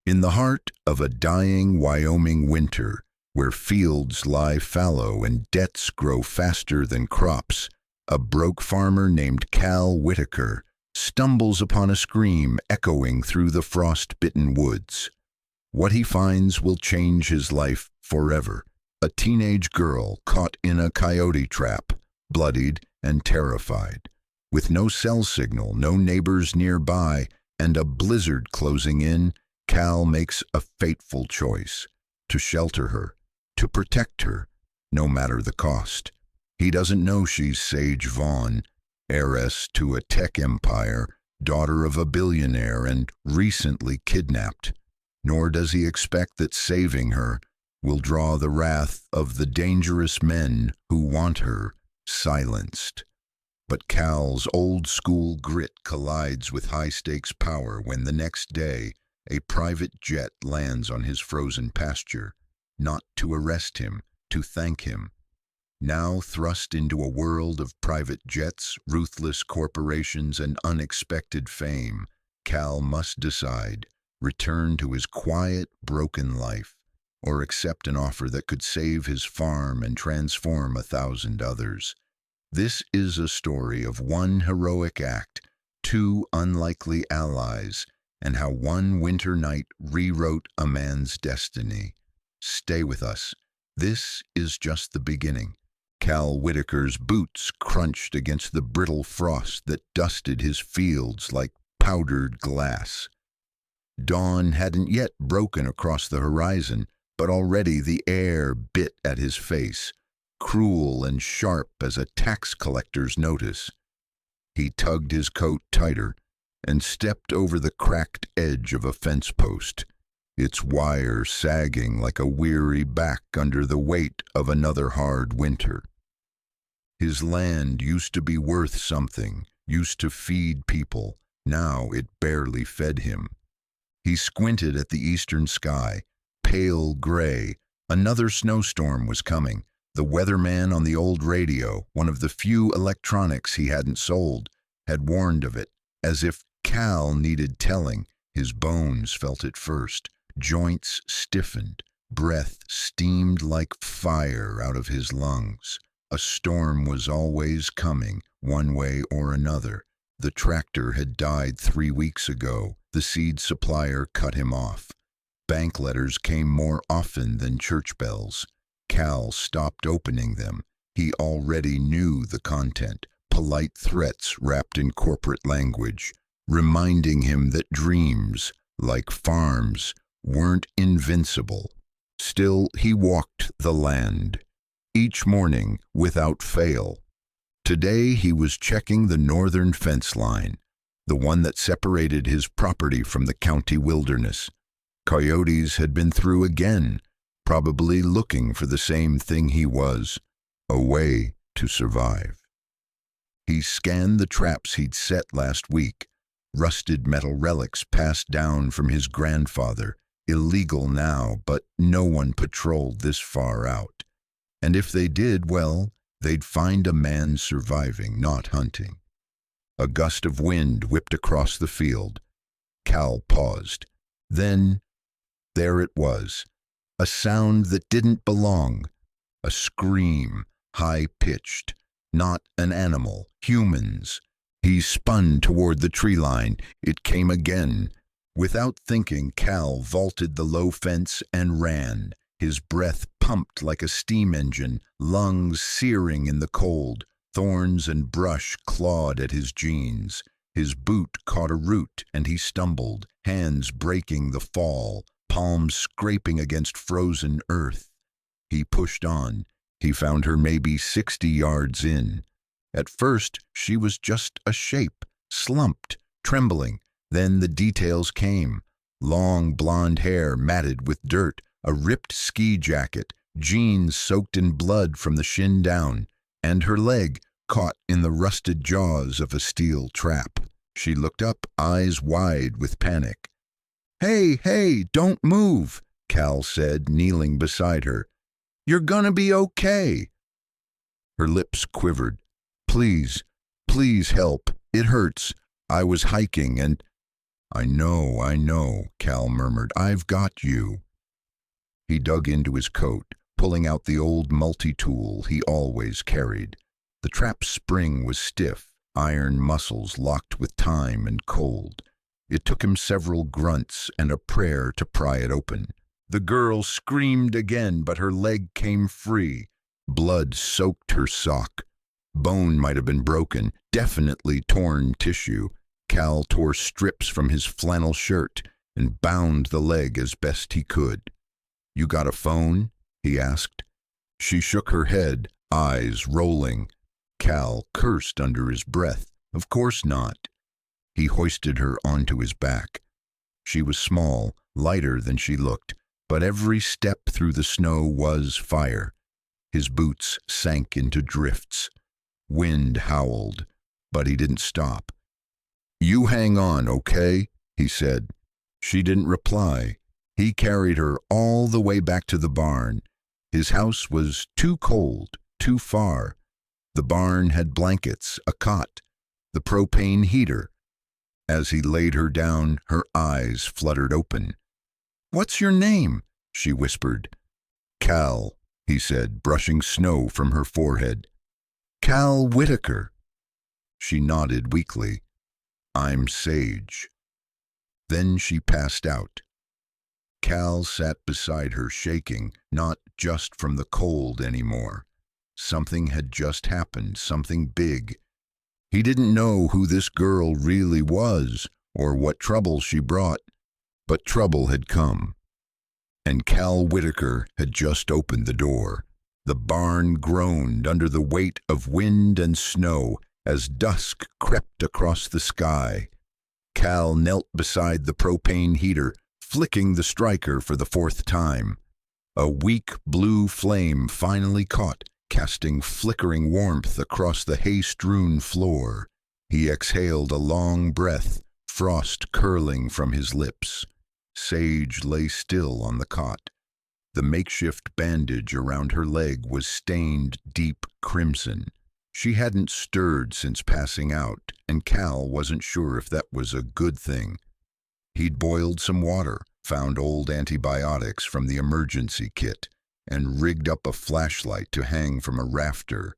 In the heart of a dying Wyoming winter, where fields lie fallow and debts grow faster than crops, a broke farmer named Cal Whitaker stumbles upon a scream echoing through the frost-bitten woods. What he finds will change his life forever. A teenage girl caught in a coyote trap, bloodied and terrified. With no cell signal, no neighbors nearby, and a blizzard closing in, Cal makes a fateful choice: to shelter her, to protect her, no matter the cost. He doesn't know she's Sage Vaughn, heiress to a tech empire, daughter of a billionaire, and recently kidnapped. Nor does he expect that saving her will draw the wrath of the dangerous men who want her silenced. But Cal's old-school grit collides with high-stakes power when the next day a private jet lands on his frozen pasture, not to arrest him, to thank him. Now thrust into a world of private jets, ruthless corporations, and unexpected fame, Cal must decide: return to his quiet, broken life, or accept an offer that could save his farm and transform 1,000 others. This is a story of one heroic act, two unlikely allies, and how one winter night rewrote a man's destiny. Stay with us. This is just the beginning. Cal Whitaker's boots crunched against the brittle frost that dusted his fields like powdered glass. Dawn hadn't yet broken across the horizon, but already the air bit at his face, cruel and sharp as a tax collector's notice. He tugged his coat tighter and stepped over the cracked edge of a fence post, its wire sagging like a weary back under the weight of another hard winter. His land used to be worth something, used to feed people. Now it barely fed him. He squinted at the eastern sky, pale gray. Another snowstorm was coming. The weatherman on the old radio, one of the few electronics he hadn't sold, had warned of it. As if Cal needed telling, his bones felt it first. Joints stiffened, breath steamed like fire out of his lungs. A storm was always coming, one way or another. The tractor had died 3 weeks ago. The seed supplier cut him off. Bank letters came more often than church bells. Cal stopped opening them. He already knew the content, polite threats wrapped in corporate language, reminding him that dreams, like farms, weren't invincible. Still, he walked the land, each morning without fail. Today he was checking the northern fence line, the one that separated his property from the county wilderness. Coyotes had been through again, probably looking for the same thing he was: a way to survive. He scanned the traps he'd set last week, rusted metal relics passed down from his grandfather, illegal now, but no one patrolled this far out. And if they did, well, they'd find a man surviving, not hunting. A gust of wind whipped across the field. Cal paused. Then, there it was, a sound that didn't belong, a scream, high-pitched, not an animal, humans. He spun toward the tree line. It came again. Without thinking, Cal vaulted the low fence and ran, his breath pumped like a steam engine, lungs searing in the cold. Thorns and brush clawed at his jeans. His boot caught a root and he stumbled, hands breaking the fall, palms scraping against frozen earth. He pushed on. He found her maybe 60 yards in. At first, she was just a shape, slumped, trembling. Then the details came: long blonde hair matted with dirt, a ripped ski jacket, jeans soaked in blood from the shin down, and her leg caught in the rusted jaws of a steel trap. She looked up, eyes wide with panic. Hey, don't move," Cal said, kneeling beside her. "You're gonna be okay." Her lips quivered. Please help. It hurts. I was hiking and..." I know, Cal murmured. I've got you. He dug into his coat, pulling out the old multi-tool he always carried. The trap spring was stiff, iron muscles locked with time and cold. It took him several grunts and a prayer to pry it open. The girl screamed again, but her leg came free. Blood soaked her sock. Bone might have been broken, definitely torn tissue. Cal tore strips from his flannel shirt and bound the leg as best he could. "You got a phone?" he asked. She shook her head, eyes rolling. Cal cursed under his breath. Of course not. He hoisted her onto his back. She was small, lighter than she looked, but every step through the snow was fire. His boots sank into drifts. Wind howled, but he didn't stop. "You hang on, okay?" he said. She didn't reply. He carried her all the way back to the barn. His house was too cold, too far. The barn had blankets, a cot, the propane heater. As he laid her down, her eyes fluttered open. "What's your name?" she whispered. "Cal," he said, brushing snow from her forehead. "Cal Whitaker." She nodded weakly. "I'm Sage." Then she passed out. Cal sat beside her, shaking, not just from the cold anymore. Something had just happened, something big. He didn't know who this girl really was or what trouble she brought, but trouble had come. And Cal Whitaker had just opened the door. The barn groaned under the weight of wind and snow as dusk crept across the sky. Cal knelt beside the propane heater, flicking the striker for the fourth time. A weak blue flame finally caught, casting flickering warmth across the hay-strewn floor. He exhaled a long breath, frost curling from his lips. Sage lay still on the cot. The makeshift bandage around her leg was stained deep crimson. She hadn't stirred since passing out, and Cal wasn't sure if that was a good thing. He'd boiled some water, found old antibiotics from the emergency kit, and rigged up a flashlight to hang from a rafter.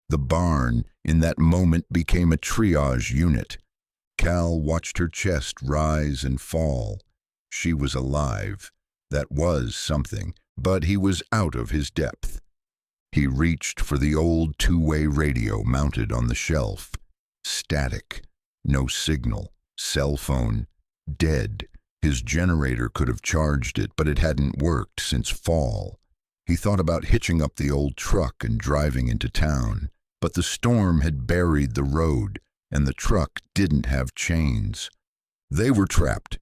The barn, in that moment, became a triage unit. Cal watched her chest rise and fall. She was alive. That was something, but he was out of his depth. He reached for the old two-way radio mounted on the shelf. Static. No signal. Cell phone. Dead. His generator could have charged it, but it hadn't worked since fall. He thought about hitching up the old truck and driving into town, but the storm had buried the road, and the truck didn't have chains. They were trapped.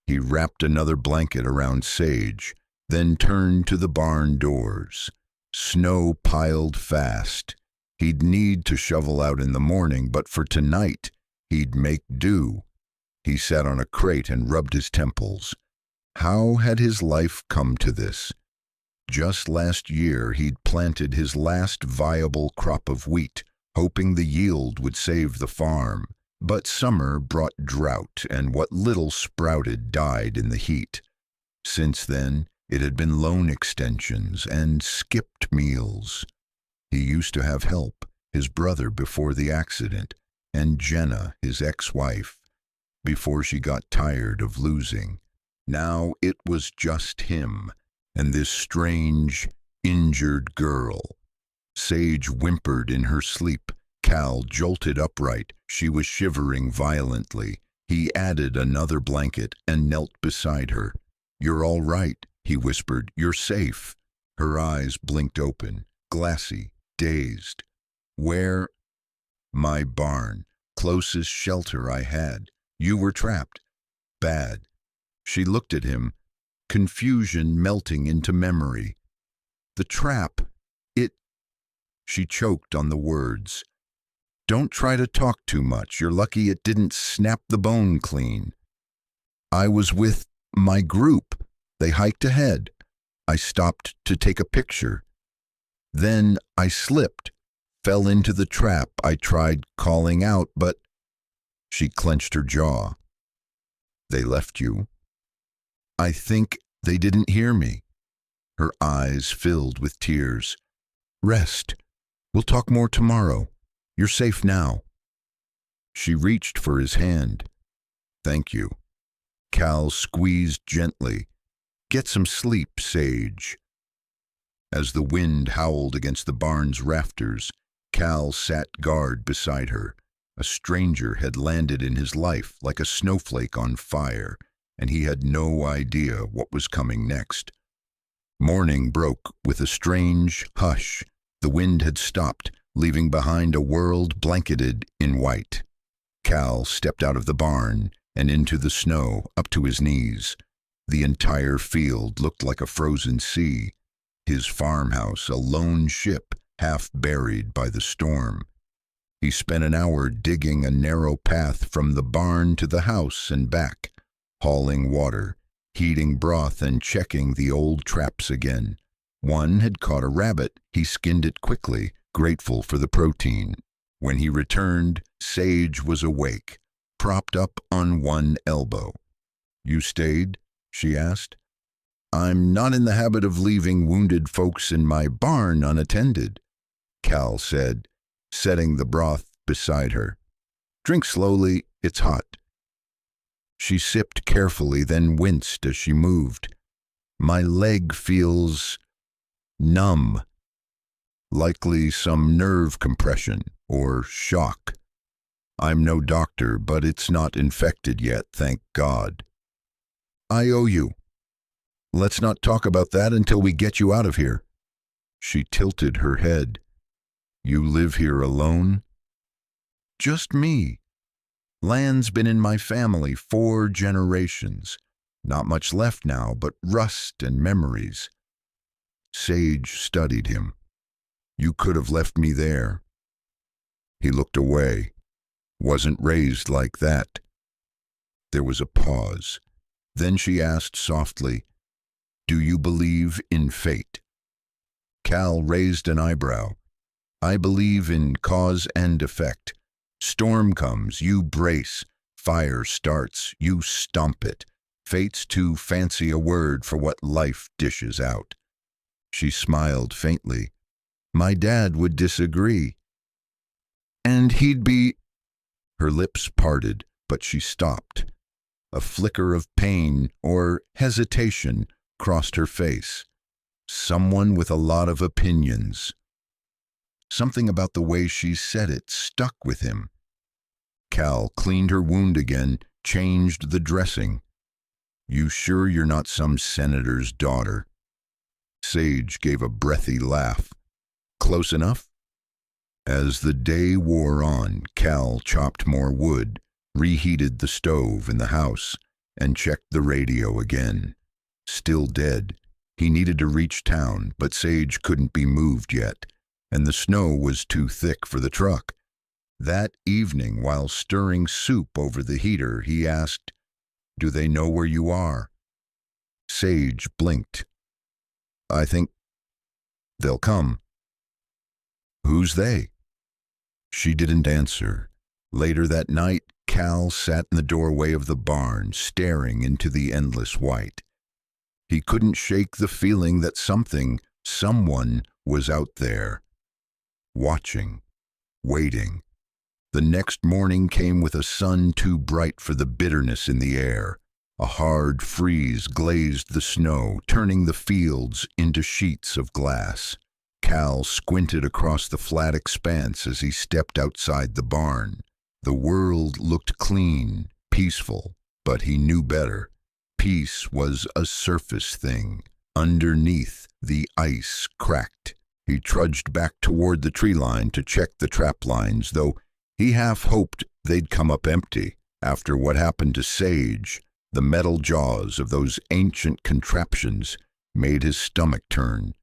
He wrapped another blanket around Sage, then turned to the barn doors. Snow piled fast. He'd need to shovel out in the morning, but for tonight, he'd make do. He sat on a crate and rubbed his temples. How had his life come to this? Just last year, he'd planted his last viable crop of wheat, hoping the yield would save the farm. But summer brought drought, and what little sprouted died in the heat. Since then, it had been loan extensions and skipped meals. He used to have help, his brother before the accident, and Jenna, his ex-wife, before she got tired of losing. Now it was just him, and this strange, injured girl. Sage whimpered in her sleep. Cal jolted upright. She was shivering violently. He added another blanket and knelt beside her. "You're all right," he whispered. "You're safe." Her eyes blinked open, glassy, dazed. "Where?" "My barn. Closest shelter I had. You were trapped." "Bad." She looked at him, confusion melting into memory. "The trap. It—" She choked on the words. "Don't try to talk too much. You're lucky it didn't snap the bone clean." "I was with my group. They hiked ahead. I stopped to take a picture. Then I slipped, fell into the trap. I tried calling out, but—" She clenched her jaw. They left you? I think they didn't hear me. Her eyes filled with tears. Rest. We'll talk more tomorrow. You're safe now. She reached for his hand. Thank you. Cal squeezed gently. Get some sleep, Sage. As the wind howled against the barn's rafters, Cal sat guard beside her. A stranger had landed in his life like a snowflake on fire, and he had no idea what was coming next. Morning broke with a strange hush. The wind had stopped, leaving behind a world blanketed in white. Cal stepped out of the barn and into the snow up to his knees. The entire field looked like a frozen sea. His farmhouse a lone ship, half buried by the storm. He spent an hour digging a narrow path from the barn to the house and back, hauling water, heating broth, and checking the old traps again. One had caught a rabbit. He skinned it quickly, grateful for the protein. When he returned, Sage was awake, propped up on one elbow. You stayed? She asked. I'm not in the habit of leaving wounded folks in my barn unattended, Cal said, setting the broth beside her. Drink slowly, it's hot. She sipped carefully, then winced as she moved. My leg feels numb, likely some nerve compression or shock. I'm no doctor, but it's not infected yet, thank God. I owe you. Let's not talk about that until we get you out of here. She tilted her head. You live here alone? Just me. Land's been in my family 4 generations. Not much left now, but rust and memories. Sage studied him. You could have left me there. He looked away. Wasn't raised like that. There was a pause. Then she asked softly, Do you believe in fate? Cal raised an eyebrow. I believe in cause and effect. Storm comes, you brace. Fire starts, you stomp it. Fate's too fancy a word for what life dishes out. She smiled faintly. My dad would disagree. And he'd be... Her lips parted, but she stopped. A flicker of pain or hesitation crossed her face. Someone with a lot of opinions. Something about the way she said it stuck with him. Cal cleaned her wound again, changed the dressing. You sure you're not some senator's daughter? Sage gave a breathy laugh. Close enough? As the day wore on, Cal chopped more wood, reheated the stove in the house, and checked the radio again. Still dead. He needed to reach town, but Sage couldn't be moved yet, and the snow was too thick for the truck. That evening, while stirring soup over the heater, he asked, Do they know where you are? Sage blinked. I think they'll come. Who's they? She didn't answer. Later that night, Cal sat in the doorway of the barn, staring into the endless white. He couldn't shake the feeling that someone was out there, watching, waiting. The next morning came with a sun too bright for the bitterness in the air. A hard freeze glazed the snow, turning the fields into sheets of glass. Cal squinted across the flat expanse as he stepped outside the barn. The world looked clean, peaceful, but he knew better. Peace was a surface thing. Underneath, the ice cracked. He trudged back toward the tree line to check the trap lines, though he half hoped they'd come up empty. After what happened to Sage, the metal jaws of those ancient contraptions made his stomach turn.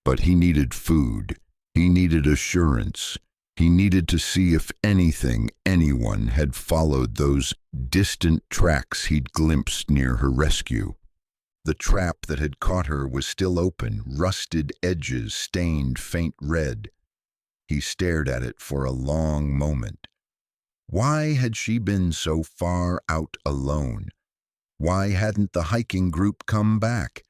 But he needed food. He needed assurance. He needed to see if anyone had followed those distant tracks he'd glimpsed near her rescue. The trap that had caught her was still open, rusted edges stained faint red. He stared at it for a long moment. Why had she been so far out alone? Why hadn't the hiking group come back?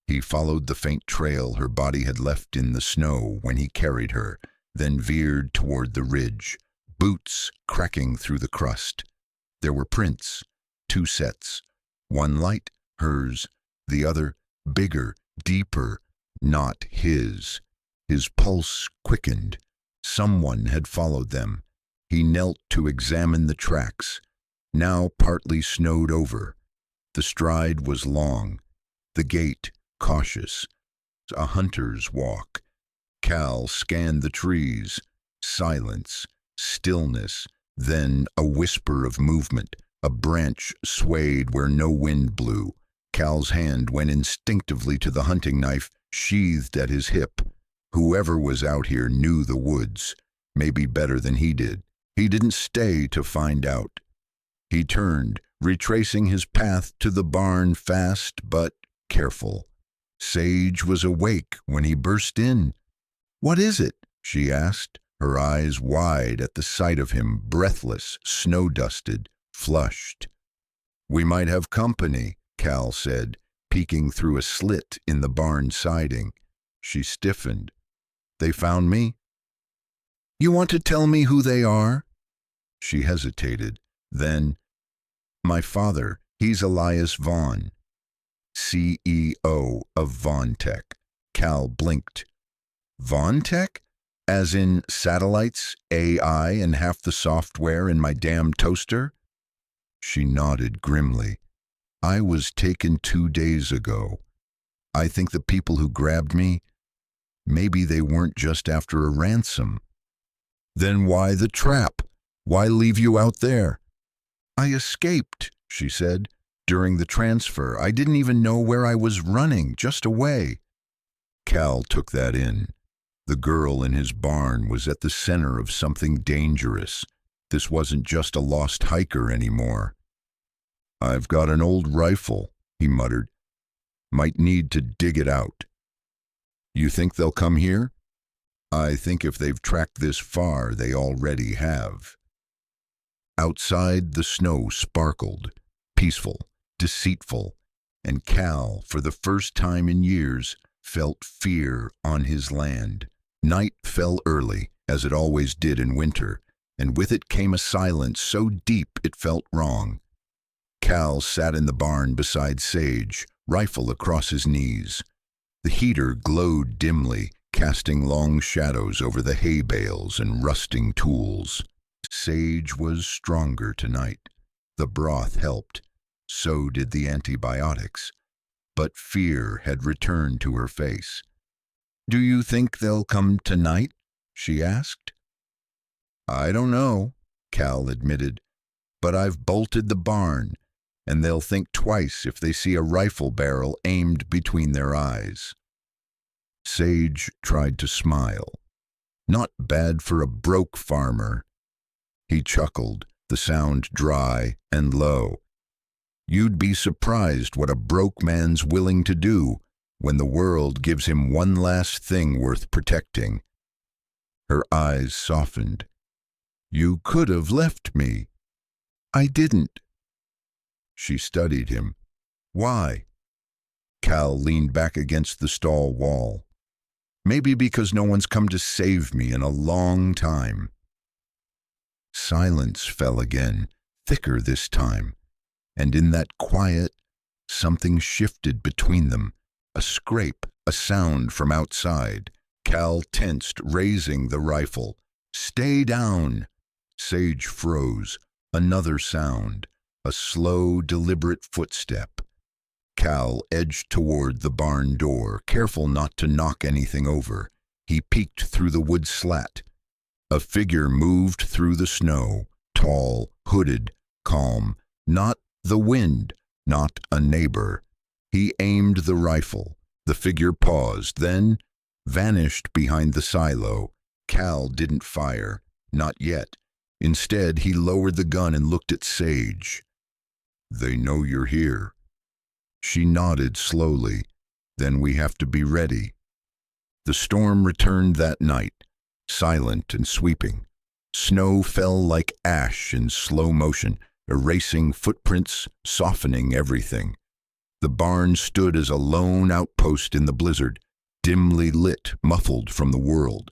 He followed the faint trail her body had left in the snow when he carried her, then veered toward the ridge, boots cracking through the crust. There were prints, 2 sets, one light, hers, the other bigger, deeper, not his. His pulse quickened. Someone had followed them. He knelt to examine the tracks, now partly snowed over. The stride was long, the gait cautious, a hunter's walk. Cal scanned the trees. Silence, stillness, then a whisper of movement. A branch swayed where no wind blew. Cal's hand went instinctively to the hunting knife sheathed at his hip. Whoever was out here knew the woods, maybe better than he did. He didn't stay to find out. He turned, retracing his path to the barn, fast but careful. Sage was awake when he burst in. "What is it?" she asked, her eyes wide at the sight of him, breathless, snow-dusted, flushed. "We might have company," Cal said, peeking through a slit in the barn siding. She stiffened. "They found me?" "You want to tell me who they are?" She hesitated. Then, "My father, he's Elias Vaughn, CEO of Vaughn Tech." Cal blinked. "Vaughn Tech? As in satellites, AI, and half the software in my damn toaster?" She nodded grimly. "I was taken 2 days ago. I think the people who grabbed me, maybe they weren't just after a ransom." "Then why the trap? Why leave you out there?" "I escaped," she said. "During the transfer, I didn't even know where I was running, just away." Cal took that in. The girl in his barn was at the center of something dangerous. This wasn't just a lost hiker anymore. "I've got an old rifle," he muttered. "Might need to dig it out." "You think they'll come here?" "I think if they've tracked this far, they already have." Outside, the snow sparkled, peaceful, deceitful, and Cal, for the first time in years, felt fear on his land. Night fell early, as it always did in winter, and with it came a silence so deep it felt wrong. Cal sat in the barn beside Sage, rifle across his knees. The heater glowed dimly, casting long shadows over the hay bales and rusting tools. Sage was stronger tonight. The broth helped. So did the antibiotics. But fear had returned to her face. "Do you think they'll come tonight?" she asked. "I don't know," Cal admitted, "but I've bolted the barn, and they'll think twice if they see a rifle barrel aimed between their eyes." Sage tried to smile. "Not bad for a broke farmer." He chuckled, the sound dry and low. "You'd be surprised what a broke man's willing to do when the world gives him one last thing worth protecting." Her eyes softened. "You could have left me." "I didn't." She studied him. "Why?" Cal leaned back against the stall wall. "Maybe because no one's come to save me in a long time." Silence fell again, thicker this time, and in that quiet, something shifted between them. A scrape, a sound from outside. Cal tensed, raising the rifle. "Stay down!" Sage froze. Another sound. A slow, deliberate footstep. Cal edged toward the barn door, careful not to knock anything over. He peeked through the wood slat. A figure moved through the snow, tall, hooded, calm. Not the wind, not a neighbor. He aimed the rifle. The figure paused, then vanished behind the silo. Cal didn't fire, not yet. Instead, he lowered the gun and looked at Sage. "They know you're here." She nodded slowly. "Then we have to be ready." The storm returned that night, silent and sweeping. Snow fell like ash in slow motion. erasing footprints, softening everything. The barn stood as a lone outpost in the blizzard, dimly lit, muffled from the world.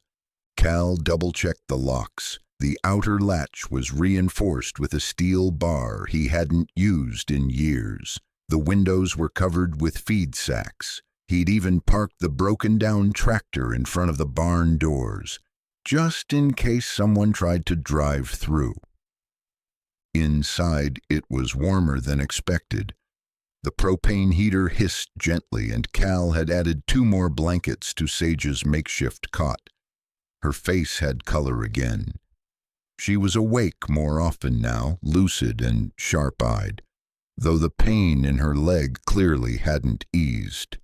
Cal double-checked the locks. The outer latch was reinforced with a steel bar he hadn't used in years. The windows were covered with feed sacks. He'd even parked the broken-down tractor in front of the barn doors, just in case someone tried to drive through. Inside, it was warmer than expected. The propane heater hissed gently, and Cal had added 2 more blankets to Sage's makeshift cot. Her face had color again. She was awake more often now, lucid and sharp-eyed, though the pain in her leg clearly hadn't eased.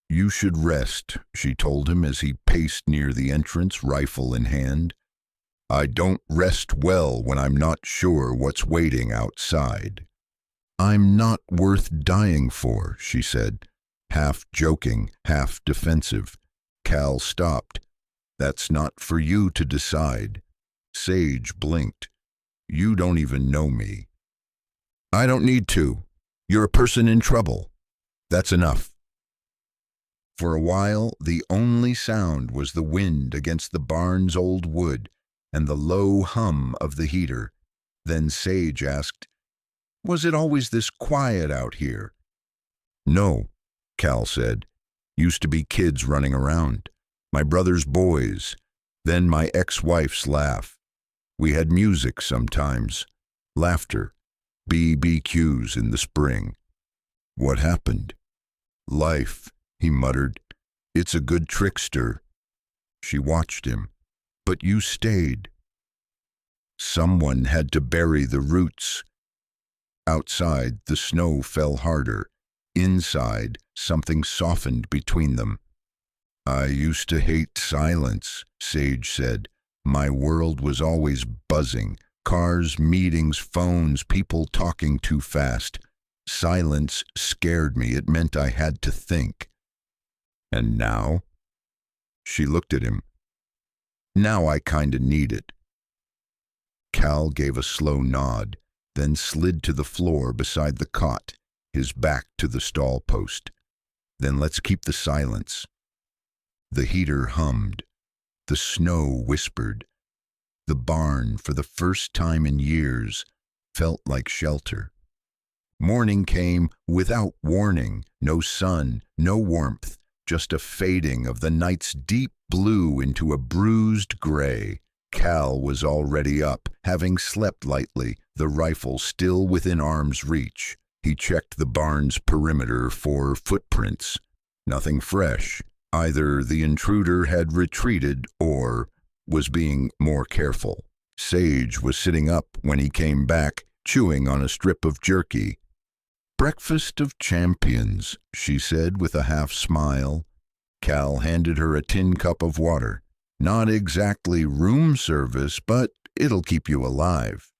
"You should rest," she told him as he paced near the entrance, rifle in hand. "I don't rest well when I'm not sure what's waiting outside." "I'm not worth dying for," she said, half joking, half defensive. Cal stopped. "That's not for you to decide." Sage blinked. "You don't even know me." "I don't need to. You're a person in trouble. That's enough." For a while, the only sound was the wind against the barn's old wood and the low hum of the heater. Then Sage asked, "Was it always this quiet out here?" "No," Cal said. "Used to be kids running around. My brother's boys. Then my ex-wife's laugh. We had music sometimes. Laughter. BBQs in the spring." "What happened?" "Life," he muttered. "It's a good trickster." She watched him. "But you stayed." "Someone had to bury the roots." Outside, the snow fell harder. Inside, something softened between them. "I used to hate silence," Sage said. "My world was always buzzing. Cars, meetings, phones, people talking too fast. Silence scared me. It meant I had to think." "And now?" She looked at him. "Now I kinda need it." Cal gave a slow nod, then slid to the floor beside the cot, his back to the stall post. "Then let's keep the silence." The heater hummed. The snow whispered. The barn, for the first time in years, felt like shelter. Morning came without warning. No sun, no warmth, just a fading of the night's deep blue into a bruised gray. Cal was already up, having slept lightly, the rifle still within arm's reach. He checked the barn's perimeter for footprints. Nothing fresh. Either the intruder had retreated or was being more careful. Sage was sitting up when he came back, chewing on a strip of jerky. "Breakfast of champions," she said with a half smile. Cal handed her a tin cup of water. "Not exactly room service, but it'll keep you alive."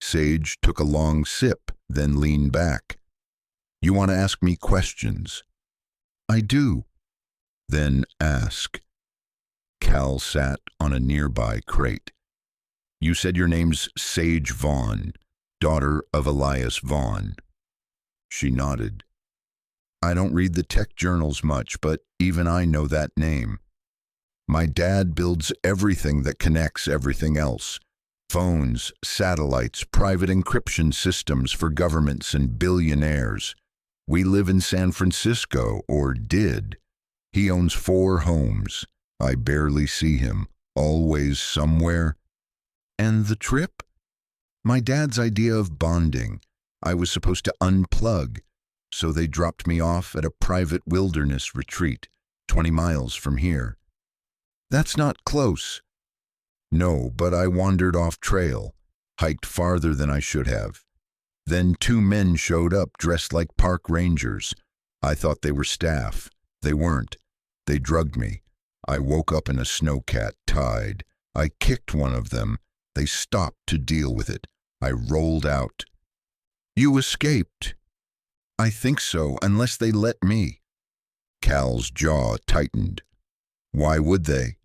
Sage took a long sip, then leaned back. "You want to ask me questions?" "I do." "Then ask." Cal sat on a nearby crate. "You said your name's Sage Vaughn, daughter of Elias Vaughn." She nodded. "I don't read the tech journals much, but even I know that name. My dad builds everything that connects everything else. Phones, satellites, private encryption systems for governments and billionaires. We live in San Francisco, or did. He owns 4 homes. I barely see him, always somewhere." "And the trip?" "My dad's idea of bonding. I was supposed to unplug, so they dropped me off at a private wilderness retreat, 20 miles from here." "That's not close." "No, but I wandered off trail, hiked farther than I should have. Then 2 men showed up dressed like park rangers. I thought they were staff. They weren't. They drugged me. I woke up in a snowcat, tied. I kicked one of them. They stopped to deal with it. I rolled out." "You escaped?" "I think so, unless they let me." Cal's jaw tightened. "Why would they?"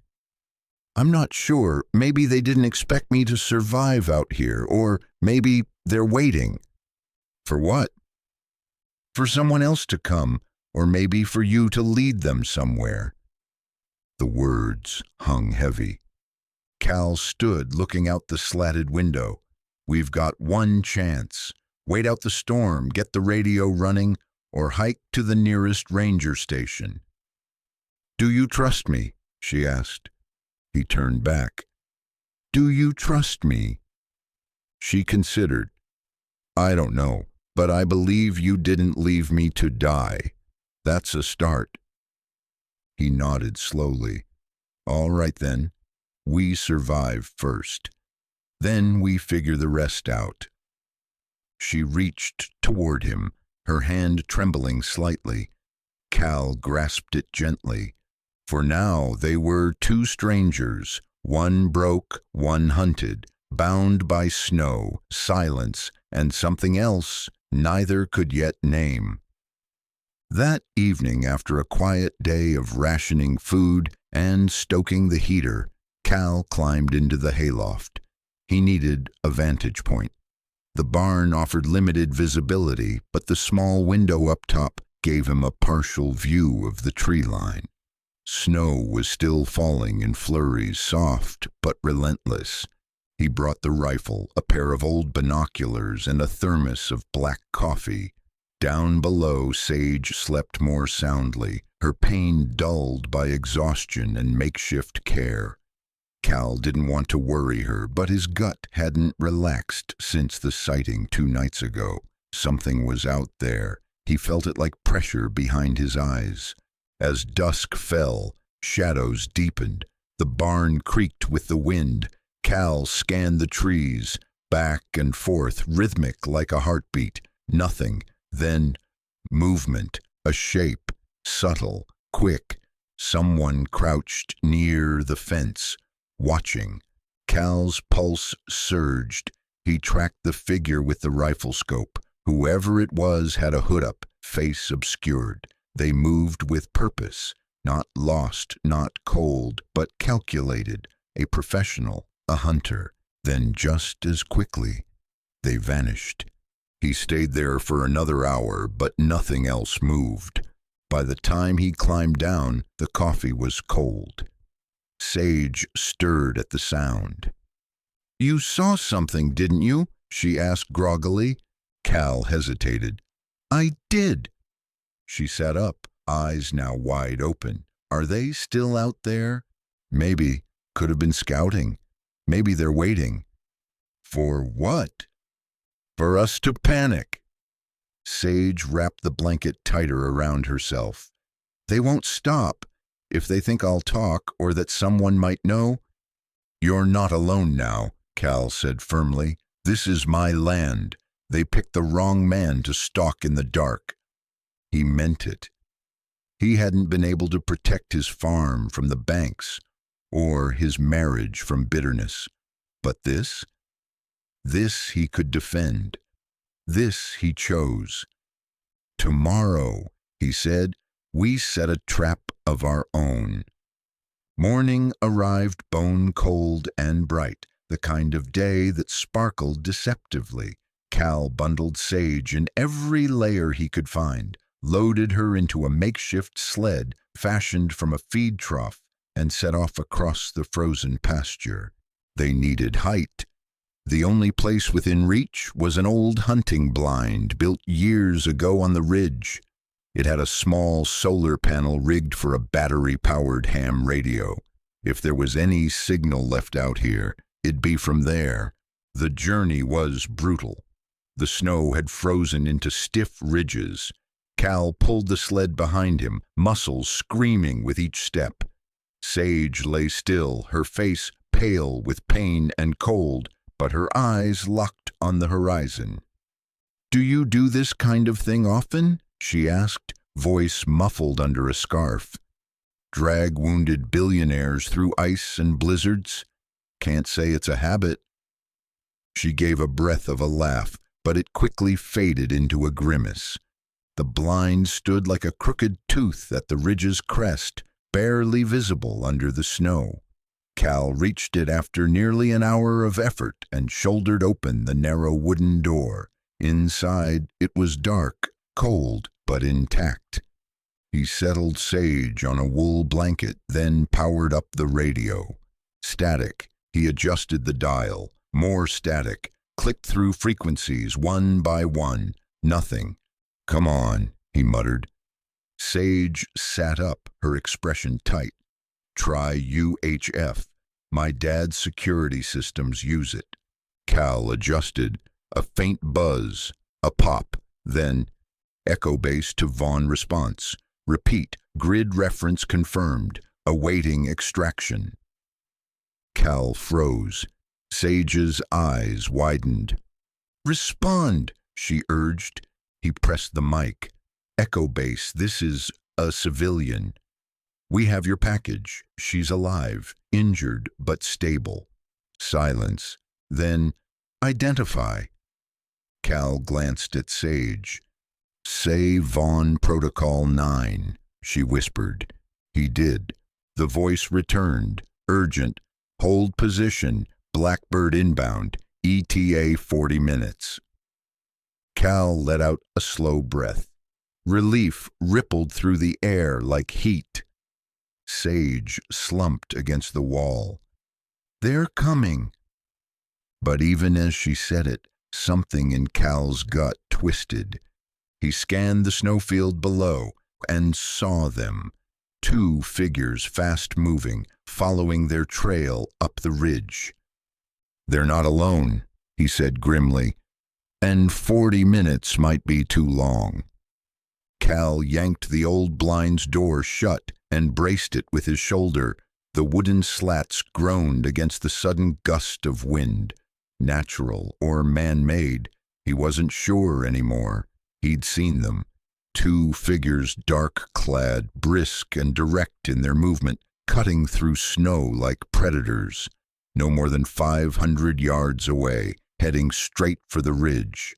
"I'm not sure. Maybe they didn't expect me to survive out here, or maybe They're waiting. For what? For someone else to come, or maybe for you to lead them somewhere. The words hung heavy. Cal stood looking out the slatted window. We've got one chance. Wait out the storm, get the radio running, or hike to the nearest ranger station. Do you trust me? She asked. He turned back. Do you trust me? She considered. I don't know, but I believe you didn't leave me to die. That's a start. He nodded slowly. All right then. We survive first. Then we figure the rest out. She reached toward him, her hand trembling slightly. Cal grasped it gently. For now they were two strangers, one broke, one hunted, bound by snow, silence, and something else neither could yet name. That evening, after a quiet day of rationing food and stoking the heater, Cal climbed into the hayloft. He needed a vantage point. The barn offered limited visibility, but the small window up top gave him a partial view of the tree line. Snow was still falling in flurries, soft but relentless. He brought the rifle, a pair of old binoculars, and a thermos of black coffee. Down below, Sage slept more soundly, her pain dulled by exhaustion and makeshift care. Cal didn't want to worry her, but his gut hadn't relaxed since the sighting 2 nights ago. Something was out there. He felt it like pressure behind his eyes. As dusk fell, shadows deepened. The barn creaked with the wind. Cal scanned the trees, back and forth, rhythmic like a heartbeat. Nothing. Then, movement, a shape, subtle, quick. Someone crouched near the fence, watching. Cal's pulse surged. He tracked the figure with the rifle scope. Whoever it was had a hood up, face obscured. They moved with purpose, not lost, not cold, but calculated. A professional, a hunter. Then just as quickly, they vanished. He stayed there for another hour, but nothing else moved. By the time he climbed down, the coffee was cold. Sage stirred at the sound. You saw something, didn't you? She asked groggily. Cal hesitated. I did. She sat up, eyes now wide open. Are they still out there? Maybe. Could have been scouting. Maybe they're waiting. For what? For us to panic. Sage wrapped the blanket tighter around herself. They won't stop. If they think I'll talk or that someone might know. You're not alone now, Cal said firmly. This is my land. They picked the wrong man to stalk in the dark. He meant it. He hadn't been able to protect his farm from the banks or his marriage from bitterness. But this he could defend. This he chose. Tomorrow, he said, we set a trap of our own. Morning arrived bone-cold and bright, the kind of day that sparkled deceptively. Cal bundled Sage in every layer he could find, loaded her into a makeshift sled fashioned from a feed trough, and set off across the frozen pasture. They needed height. The only place within reach was an old hunting blind built years ago on the ridge. It had a small solar panel rigged for a battery-powered ham radio. If there was any signal left out here, it'd be from there. The journey was brutal. The snow had frozen into stiff ridges. Cal pulled the sled behind him, muscles screaming with each step. Sage lay still, her face pale with pain and cold, but her eyes locked on the horizon. Do you do this kind of thing often? She asked, voice muffled under a scarf. Drag wounded billionaires through ice and blizzards? Can't say it's a habit. She gave a breath of a laugh, but it quickly faded into a grimace. The blind stood like a crooked tooth at the ridge's crest, barely visible under the snow. Cal reached it after nearly an hour of effort and shouldered open the narrow wooden door. Inside, it was dark, cold, but intact. He settled Sage on a wool blanket, then powered up the radio. Static. He adjusted the dial. More static. Clicked through frequencies one by one. Nothing. "Come on," he muttered. Sage sat up, her expression tight. "Try UHF. My dad's security systems use it." Cal adjusted. A faint buzz. A pop. Then echo bass to Vaughn response. Repeat. Grid reference confirmed. Awaiting extraction. Cal froze. Sage's eyes widened. "Respond," she urged. He pressed the mic. "Echo bass, this is a civilian. We have your package. She's alive, injured but stable." Silence. Then, "Identify." Cal glanced at Sage. "Say Vaughn Protocol 9, she whispered. He did. The voice returned, urgent. "Hold position, Blackbird inbound, ETA 40 minutes. Cal let out a slow breath. Relief rippled through the air like heat. Sage slumped against the wall. "They're coming." But even as she said it, something in Cal's gut twisted. He scanned the snowfield below and saw them. Two figures fast moving, following their trail up the ridge. "They're not alone," he said grimly, "and 40 minutes might be too long." Cal yanked the old blind's door shut and braced it with his shoulder. The wooden slats groaned against the sudden gust of wind. Natural or man-made, he wasn't sure anymore. He'd seen them. Two figures dark-clad, brisk and direct in their movement, cutting through snow like predators. No more than 500 yards away, heading straight for the ridge.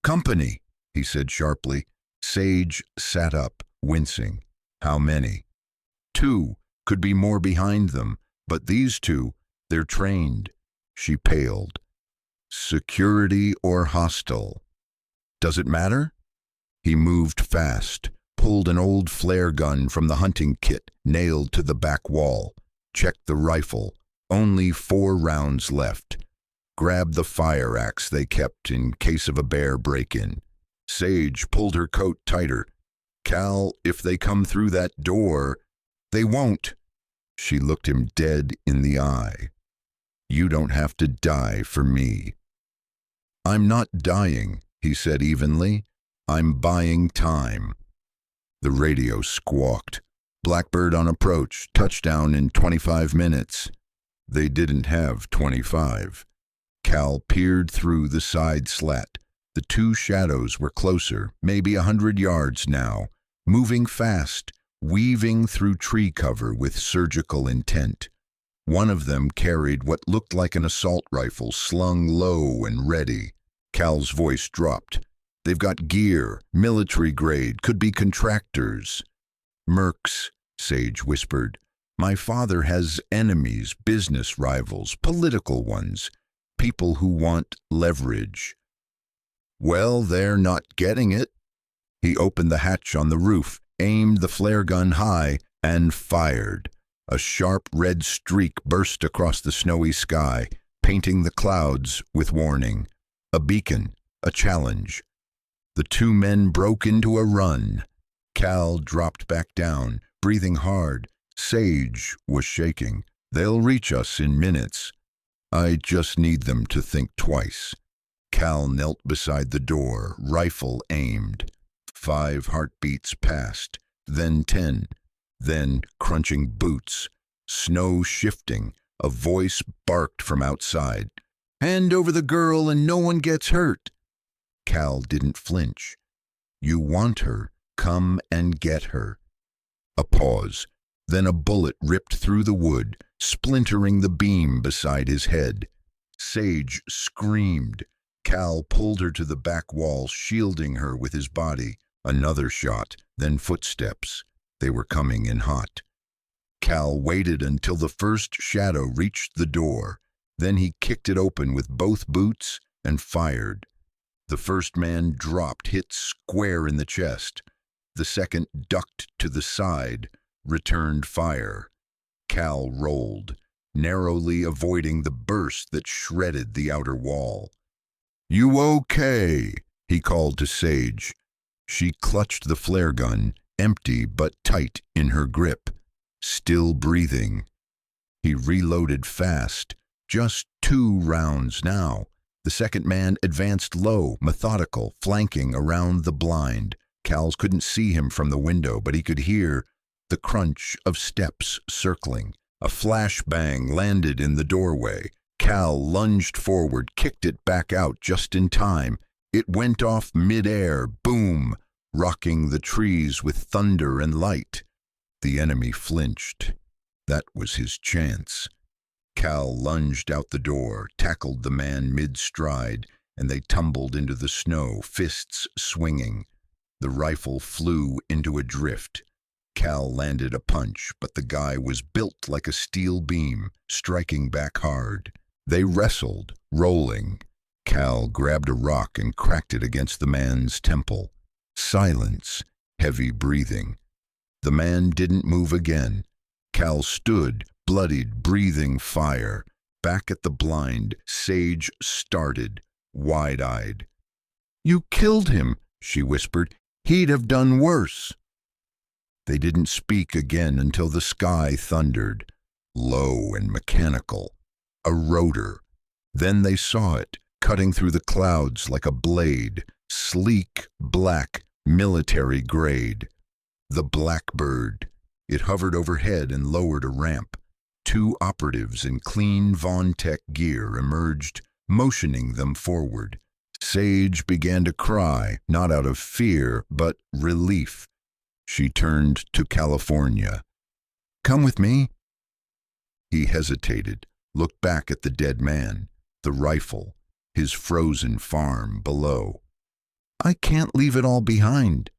"Company," he said sharply. Sage sat up, wincing. "How many?" "Two. Could be more behind them, but these two, they're trained." She paled. "Security or hostile? Does it matter?" He moved fast, pulled an old flare gun from the hunting kit, nailed to the back wall, checked the rifle. Only 4 rounds left. Grabbed the fire axe they kept in case of a bear break-in. Sage pulled her coat tighter. "Cal, if they come through that door..." "They won't." She looked him dead in the eye. "You don't have to die for me." "I'm not dying," he said evenly. "I'm buying time." The radio squawked. "Blackbird on approach, touchdown in 25 minutes. They didn't have 25. Cal peered through the side slat. The two shadows were closer, maybe 100 yards now, moving fast, weaving through tree cover with surgical intent. One of them carried what looked like an assault rifle slung low and ready. Cal's voice dropped. "They've got gear, military grade, could be contractors." "Mercs," Sage whispered. "My father has enemies, business rivals, political ones, people who want leverage." "Well, they're not getting it." He opened the hatch on the roof, aimed the flare gun high, and fired. A sharp red streak burst across the snowy sky, painting the clouds with warning. A beacon, a challenge. The two men broke into a run. Cal dropped back down, breathing hard. Sage was shaking. "They'll reach us in minutes. I just need them to think twice." Cal knelt beside the door, rifle aimed. 5 heartbeats passed, then 10, then crunching boots, snow shifting. A voice barked from outside. "Hand over the girl and no one gets hurt." Cal didn't flinch. "You want her, come and get her." A pause. Then a bullet ripped through the wood, splintering the beam beside his head. Sage screamed. Cal pulled her to the back wall, shielding her with his body. Another shot, then footsteps. They were coming in hot. Cal waited until the first shadow reached the door. Then he kicked it open with both boots and fired. The first man dropped, hit square in the chest. The second ducked to the side, returned fire. Cal rolled, narrowly avoiding the burst that shredded the outer wall. "You okay?" he called to Sage. She clutched the flare gun, empty but tight in her grip, still breathing. He reloaded fast, just 2 rounds now. The second man advanced low, methodical, flanking around the blind. Cal couldn't see him from the window, but he could hear the crunch of steps circling. A flashbang landed in the doorway. Cal lunged forward, kicked it back out just in time. It went off mid-air, boom, rocking the trees with thunder and light. The enemy flinched. That was his chance. Cal lunged out the door, tackled the man mid-stride, and they tumbled into the snow, fists swinging. The rifle flew into a drift. Cal landed a punch, but the guy was built like a steel beam, striking back hard. They wrestled, rolling. Cal grabbed a rock and cracked it against the man's temple. Silence, heavy breathing. The man didn't move again. Cal stood, bloodied, breathing fire. Back at the blind, Sage started, wide-eyed. "You killed him," she whispered. "He'd have done worse." They didn't speak again until the sky thundered, low and mechanical. A rotor. Then they saw it, cutting through the clouds like a blade, sleek, black, military grade. The Blackbird. It hovered overhead and lowered a ramp. 2 operatives in clean Von-Tech gear emerged, motioning them forward. Sage began to cry, not out of fear, but relief. She turned to California. "Come with me." He hesitated, looked back at the dead man, the rifle, his frozen farm below. "I can't leave it all behind."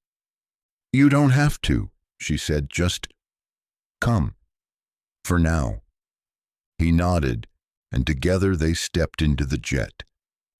"You don't have to," she said, "just come. For now." He nodded, and together they stepped into the jet.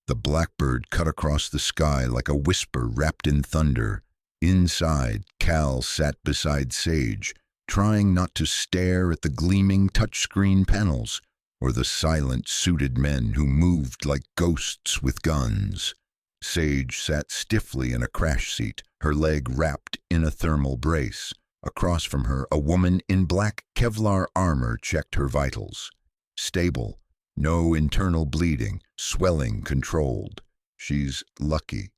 The Blackbird cut across the sky like a whisper wrapped in thunder. Inside, Cal sat beside Sage, trying not to stare at the gleaming touchscreen panels or the silent, suited men who moved like ghosts with guns. Sage sat stiffly in a crash seat, her leg wrapped in a thermal brace. Across from her, a woman in black Kevlar armor checked her vitals. Stable, no internal bleeding, swelling controlled. "She's lucky."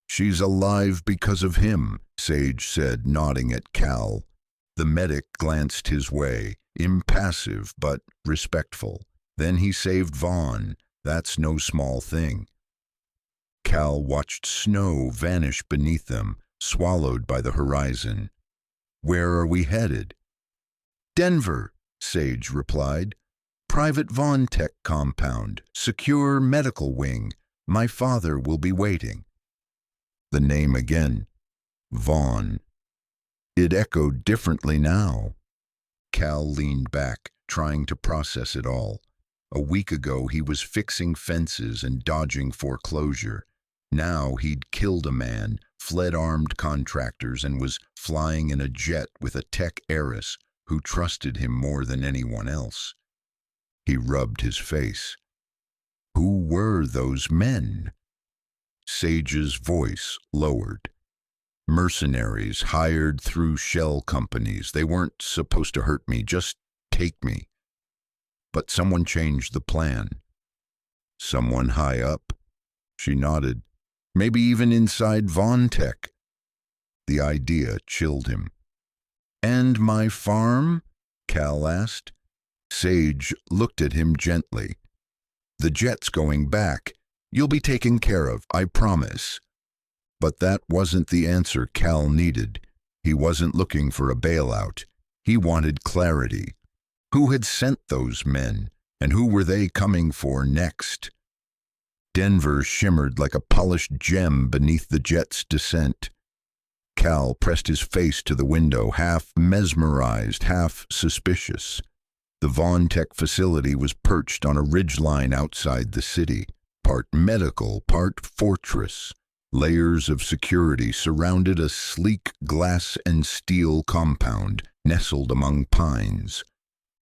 "She's alive because of him," Sage said, nodding at Cal. The medic glanced his way, impassive but respectful. "Then he saved Vaughn. That's no small thing." Cal watched snow vanish beneath them, swallowed by the horizon. "Where are we headed?" "Denver," Sage replied. "Private Von-Tech compound, secure medical wing. My father will be waiting." The name again. Vaughn. It echoed differently now. Cal leaned back, trying to process it all. A week ago he was fixing fences and dodging foreclosure. Now he'd killed a man, fled armed contractors, and was flying in a jet with a tech heiress who trusted him more than anyone else. He rubbed his face. Who were those men? Sage's voice lowered. Mercenaries hired through shell companies. They weren't supposed to hurt me, just take me. But someone changed the plan. Someone high up? She nodded. Maybe even inside Von-Tech. The idea chilled him. "And my farm?" Cal asked. Sage looked at him gently. "The jet's going back. You'll be taken care of, I promise." But that wasn't the answer Cal needed. He wasn't looking for a bailout. He wanted clarity. Who had sent those men, and who were they coming for next? Denver shimmered like a polished gem beneath the jet's descent. Cal pressed his face to the window, half mesmerized, half suspicious. The Vaughn Tech facility was perched on a ridgeline outside the city, part medical, part fortress. Layers of security surrounded a sleek glass and steel compound nestled among pines.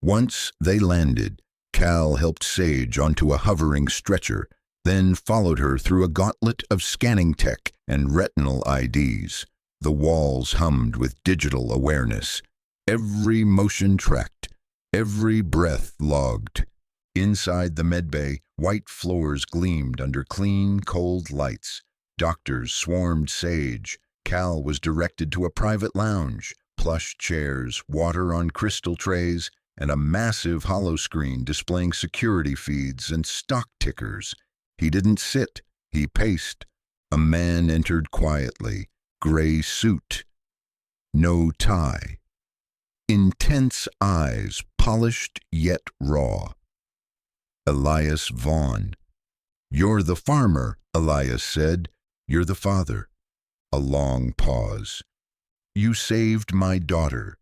Once they landed, Cal helped Sage onto a hovering stretcher, then followed her through a gauntlet of scanning tech and retinal IDs. The walls hummed with digital awareness, every motion tracked, every breath logged. Inside the medbay, white floors gleamed under clean, cold lights. Doctors swarmed Sage. Cal was directed to a private lounge, plush chairs, water on crystal trays, and a massive holoscreen displaying security feeds and stock tickers. He didn't sit, he paced. A man entered quietly, gray suit, no tie. Intense eyes, polished yet raw. Elias Vaughn. "You're the farmer," Elias said. "You're the father." A long pause. "You saved my daughter."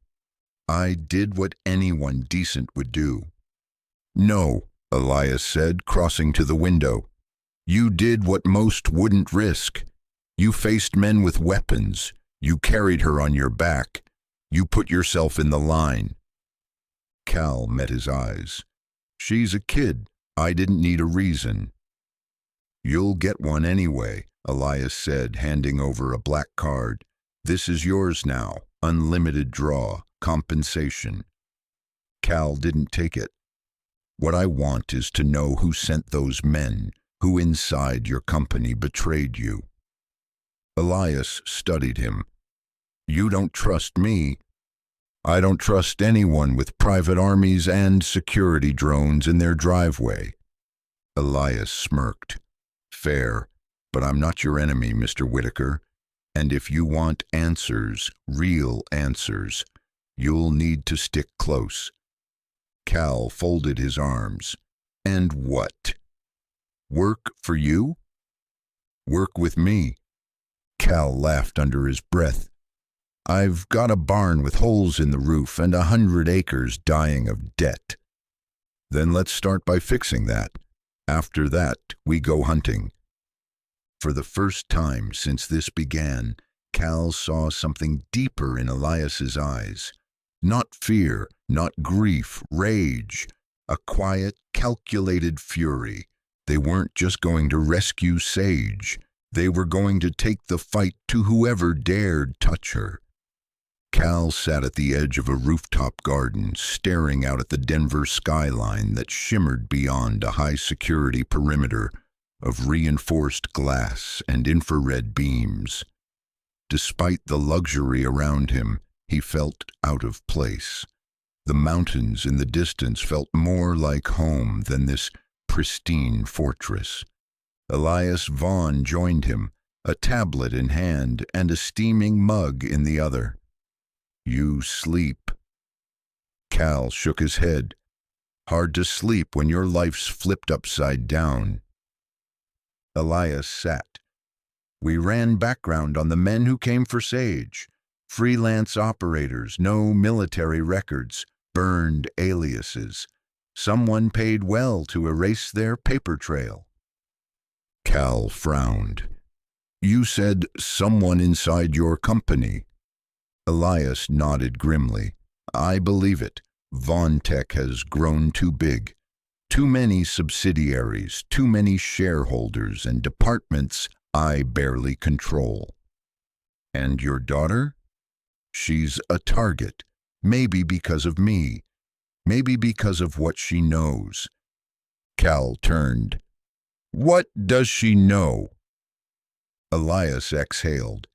"I did what anyone decent would do." "No," Elias said, crossing to the window. "You did what most wouldn't risk. You faced men with weapons. You carried her on your back. You put yourself in the line." Cal met his eyes. "She's a kid. I didn't need a reason." "You'll get one anyway," Elias said, handing over a black card. "This is yours now. Unlimited draw. Compensation." Cal didn't take it. "What I want is to know who sent those men, who inside your company betrayed you." Elias studied him. "You don't trust me. I don't trust anyone with private armies and security drones in their driveway." Elias smirked. "Fair, but I'm not your enemy, Mr. Whitaker. And if you want answers, real answers, you'll need to stick close." Cal folded his arms. "And what? Work for you?" "Work with me." Cal laughed under his breath. "I've got a barn with holes in the roof and 100 acres dying of debt." "Then let's start by fixing that. After that, we go hunting." For the first time since this began, Cal saw something deeper in Elias's eyes. Not fear, not grief, rage. A quiet, calculated fury. They weren't just going to rescue Sage. They were going to take the fight to whoever dared touch her. Cal sat at the edge of a rooftop garden, staring out at the Denver skyline that shimmered beyond a high-security perimeter of reinforced glass and infrared beams. Despite the luxury around him, he felt out of place. The mountains in the distance felt more like home than this pristine fortress. Elias Vaughn joined him, a tablet in hand and a steaming mug in the other. "You sleep." Cal shook his head. "Hard to sleep when your life's flipped upside down." Elias sat. "We ran background on the men who came for Sage. Freelance operators, no military records, burned aliases. Someone paid well to erase their paper trail." Cal frowned. "You said someone inside your company." Elias nodded grimly. "I believe it. Vaughn Tech has grown too big. Too many subsidiaries, too many shareholders and departments I barely control." "And your daughter?" "She's a target. Maybe because of me. Maybe because of what she knows." Cal turned. "What does she know?" Elias exhaled.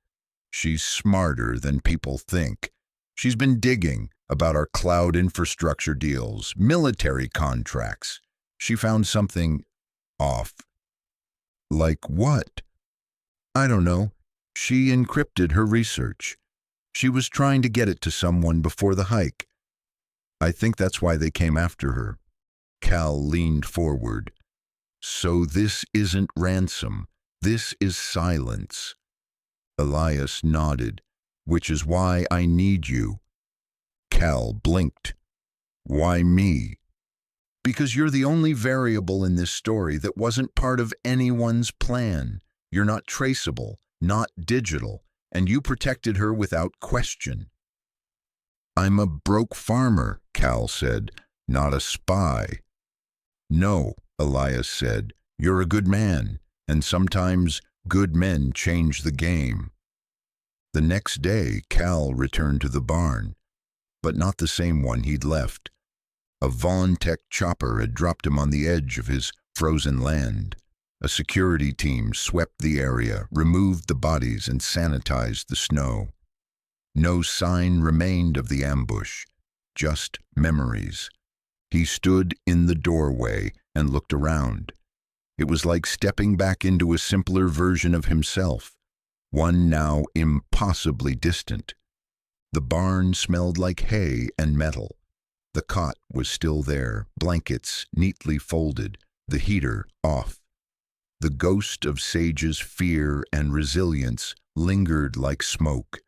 "She's smarter than people think. She's been digging about our cloud infrastructure deals, military contracts. She found something off." "Like what?" "I don't know. She encrypted her research. She was trying to get it to someone before the hike. I think that's why they came after her." Cal leaned forward. "So this isn't ransom. This is silence." Elias nodded. which is why I need you. Cal blinked. Why me? Because you're the only variable in this story that wasn't part of anyone's plan. You're not traceable, not digital, and you protected her without question. I'm a broke farmer, Cal said, not a spy. No, Elias said, you're a good man, and sometimes good men change the game. The next day, Cal returned to the barn, but not the same one he'd left. A Vaughn Tech chopper had dropped him on the edge of his frozen land. A security team swept the area, removed the bodies, and sanitized the snow. No sign remained of the ambush, just memories. He stood in the doorway and looked around. It was like stepping back into a simpler version of himself, one now impossibly distant. The barn smelled like hay and metal. The cot was still there, blankets neatly folded, the heater off. The ghost of Sage's fear and resilience lingered like smoke.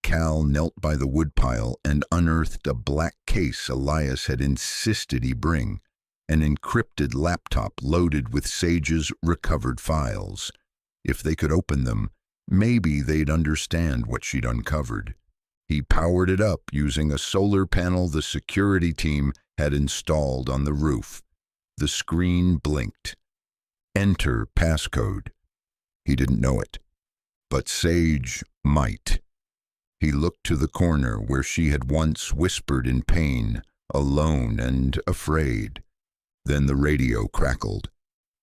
Cal knelt by the woodpile and unearthed a black case Elias had insisted he bring, an encrypted laptop loaded with Sage's recovered files. If they could open them, maybe they'd understand what she'd uncovered. He powered it up using a solar panel the security team had installed on the roof. The screen blinked. Enter passcode. He didn't know it, but Sage might. He looked to the corner where she had once whispered in pain, alone and afraid. Then the radio crackled.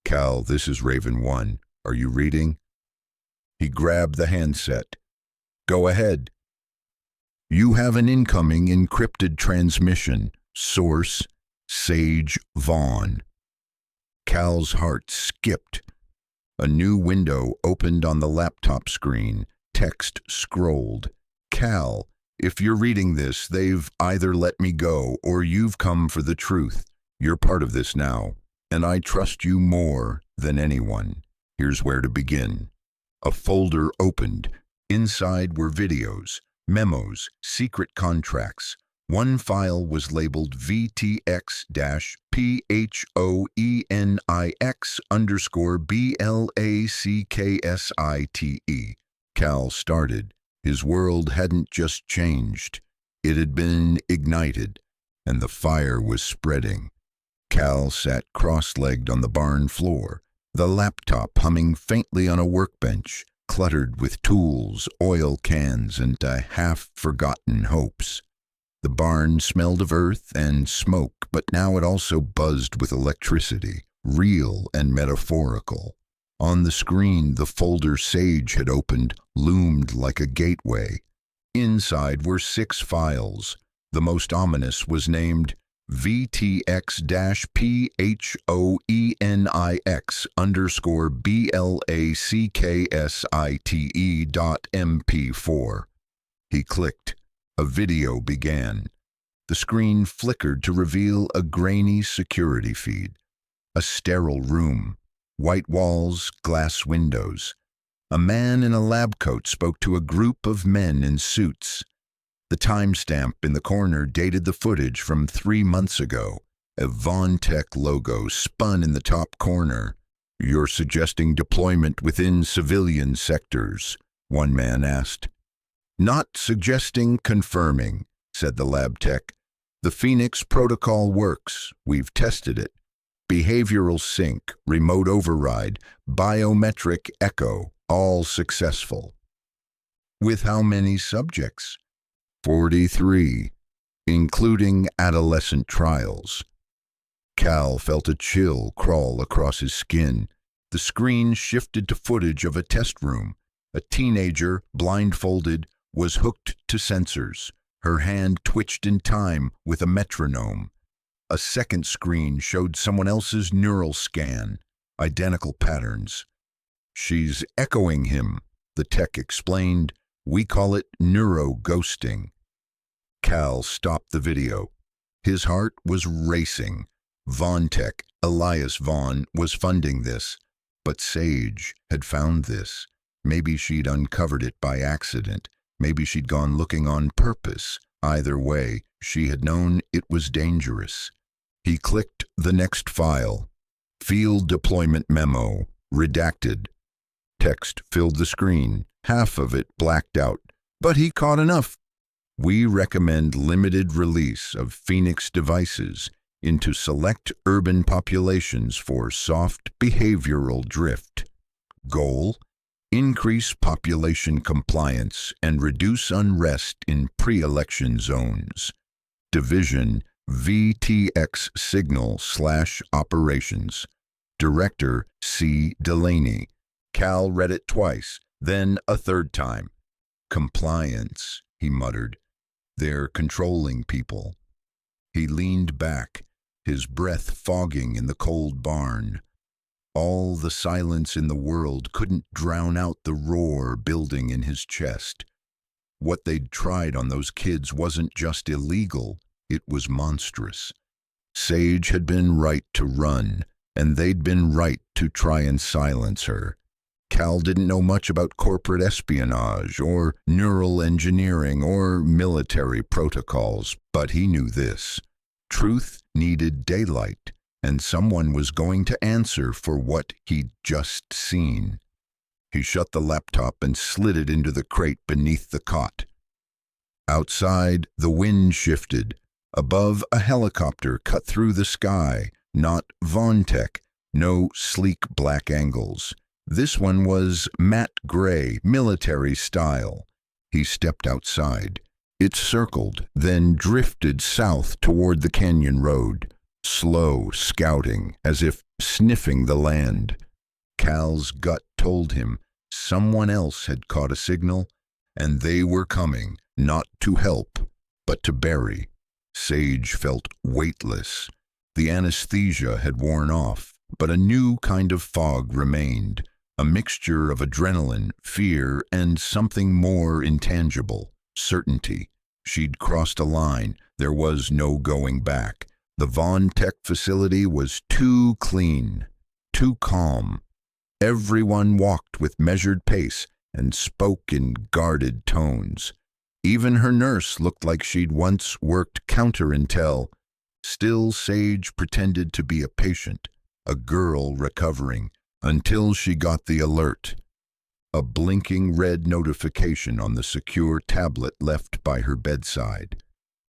Cal, this is Raven 1. Are you reading? He grabbed the handset. Go ahead. You have an incoming encrypted transmission. Source, Sage Vaughn. Cal's heart skipped. A new window opened on the laptop screen. Text scrolled. Cal, if you're reading this, they've either let me go or you've come for the truth. You're part of this now, and I trust you more than anyone. Here's where to begin. A folder opened. Inside were videos, memos, secret contracts. One file was labeled VTX-PHOENIX_BLACKSITE. Cal started. His world hadn't just changed. It had been ignited, and the fire was spreading. Cal sat cross-legged on the barn floor, the laptop humming faintly on a workbench, cluttered with tools, oil cans, and half-forgotten hopes. The barn smelled of earth and smoke, but now it also buzzed with electricity, real and metaphorical. On the screen, the folder Sage had opened loomed like a gateway. Inside were 6 files. The most ominous was named VTX-PHOENIX_BLACKSITE.mp4. He clicked. A video began. The screen flickered to reveal a grainy security feed. A sterile room. White walls, glass windows. A man in a lab coat spoke to a group of men in suits. The timestamp in the corner dated the footage from 3 months ago. A Vaughn Tech logo spun in the top corner. You're suggesting deployment within civilian sectors, one man asked. Not suggesting, confirming, said the lab tech. The Phoenix protocol works. We've tested it. Behavioral sync, remote override, biometric echo, all successful. With how many subjects? 43, including adolescent trials. Cal felt a chill crawl across his skin. The screen shifted to footage of a test room. A teenager, blindfolded, was hooked to sensors. Her hand twitched in time with a metronome. A second screen showed someone else's neural scan, identical patterns. She's echoing him, the tech explained. We call it neuro-ghosting. Cal stopped the video. His heart was racing. Vaughn Tech, Elias Vaughn, was funding this. But Sage had found this. Maybe she'd uncovered it by accident. Maybe she'd gone looking on purpose. Either way, she had known it was dangerous. He clicked the next file. Field deployment memo, redacted. Text filled the screen, half of it blacked out, but he caught enough. We recommend limited release of Phoenix devices into select urban populations for soft behavioral drift. Goal: increase population compliance and reduce unrest in pre-election zones. Division: VTX Signal/Operations. Director: C. Delaney. Cal read it twice, then a third time. Compliance, he muttered. They're controlling people. He leaned back, his breath fogging in the cold barn. All the silence in the world couldn't drown out the roar building in his chest. What they'd tried on those kids wasn't just illegal, it was monstrous. Sage had been right to run, and they'd been right to try and silence her. Cal didn't know much about corporate espionage or neural engineering or military protocols, but he knew this. Truth needed daylight, and someone was going to answer for what he'd just seen. He shut the laptop and slid it into the crate beneath the cot. Outside, the wind shifted. Above, a helicopter cut through the sky, not Vontech, no sleek black angles. This one was matte gray, military style. He stepped outside. It circled, then drifted south toward the canyon road, slow, scouting, as if sniffing the land. Cal's gut told him someone else had caught a signal, and they were coming, not to help, but to bury. Sage felt weightless. The anesthesia had worn off, but a new kind of fog remained. A mixture of adrenaline, fear, and something more intangible, certainty. She'd crossed a line. There was no going back. The Von Tech facility was too clean, too calm. Everyone walked with measured pace and spoke in guarded tones. Even her nurse looked like she'd once worked counterintel. Still, Sage pretended to be a patient, a girl recovering, until she got the alert. A blinking red notification on the secure tablet left by her bedside.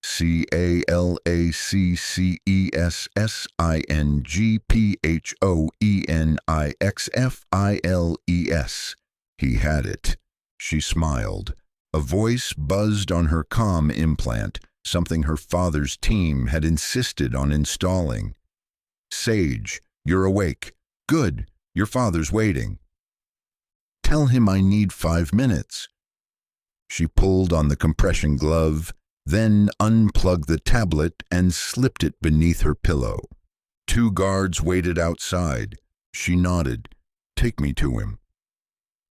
CALACCESSINGPHOENIXFILES. He had it. She smiled. A voice buzzed on her comm implant, something her father's team had insisted on installing. Sage, you're awake. Good. Your father's waiting. Tell him I need 5 minutes. She pulled on the compression glove, then unplugged the tablet and slipped it beneath her pillow. 2 guards waited outside. She nodded. Take me to him.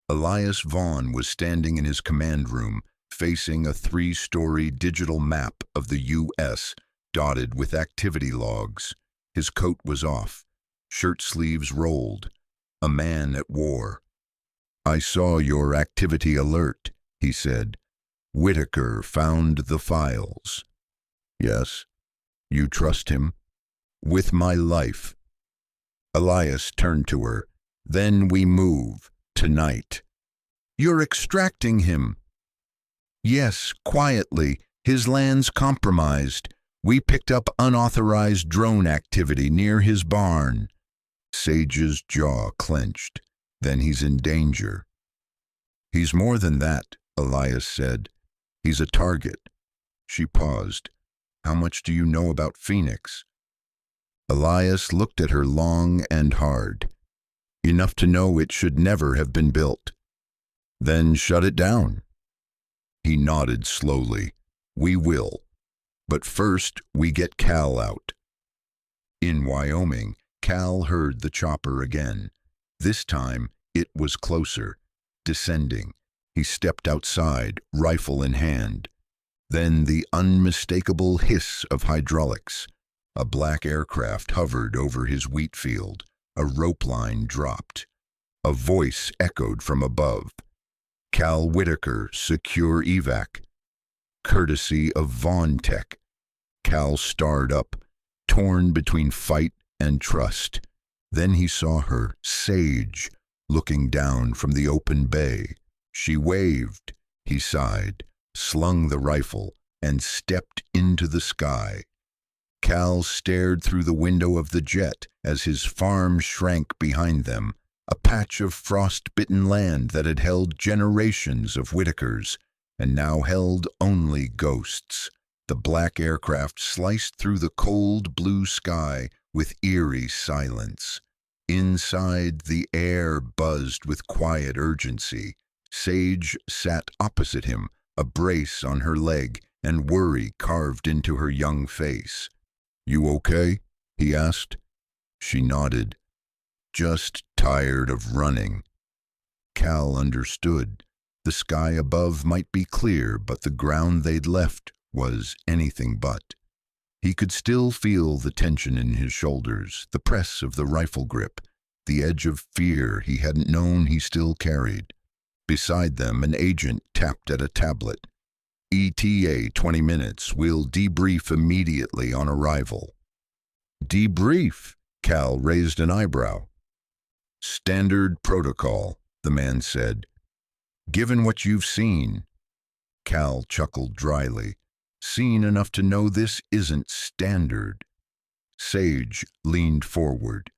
Elias Vaughn was standing in his command room, facing a 3-story digital map of the U.S. dotted with activity logs. His coat was off, shirt sleeves rolled. A man at war. I saw your activity alert, he said. Whitaker found the files. Yes. You trust him? With my life. Elias turned to her. Then we move. Tonight. You're extracting him. Yes, quietly. His land's compromised. We picked up unauthorized drone activity near his barn. Sage's jaw clenched. Then he's in danger. He's more than that, Elias said. He's a target. She paused. How much do you know about Phoenix? Elias looked at her long and hard. Enough to know it should never have been built. Then shut it down. He nodded slowly. We will. But first, we get Cal out. In Wyoming, Cal heard the chopper again. This time, it was closer, descending. He stepped outside, rifle in hand. Then the unmistakable hiss of hydraulics. A black aircraft hovered over his wheat field. A rope line dropped. A voice echoed from above. Cal Whitaker, secure evac. Courtesy of Vaughn Tech. Cal starred up, torn between fight and trust. Then he saw her, Sage, looking down from the open bay. She waved. He sighed, slung the rifle, and stepped into the sky. Cal stared through the window of the jet as his farm shrank behind them, a patch of frost-bitten land that had held generations of Whitakers, and now held only ghosts. The black aircraft sliced through the cold blue sky with eerie silence. Inside, the air buzzed with quiet urgency. Sage sat opposite him, a brace on her leg, and worry carved into her young face. "You okay?" he asked. She nodded. "Just tired of running." Cal understood. The sky above might be clear, but the ground they'd left was anything but. He could still feel the tension in his shoulders, the press of the rifle grip, the edge of fear he hadn't known he still carried. Beside them, an agent tapped at a tablet. "ETA 20 minutes. We'll debrief immediately on arrival." "Debrief?" Cal raised an eyebrow. "Standard protocol," the man said. "Given what you've seen." Cal chuckled dryly. "Seen enough to know this isn't standard." Sage leaned forward.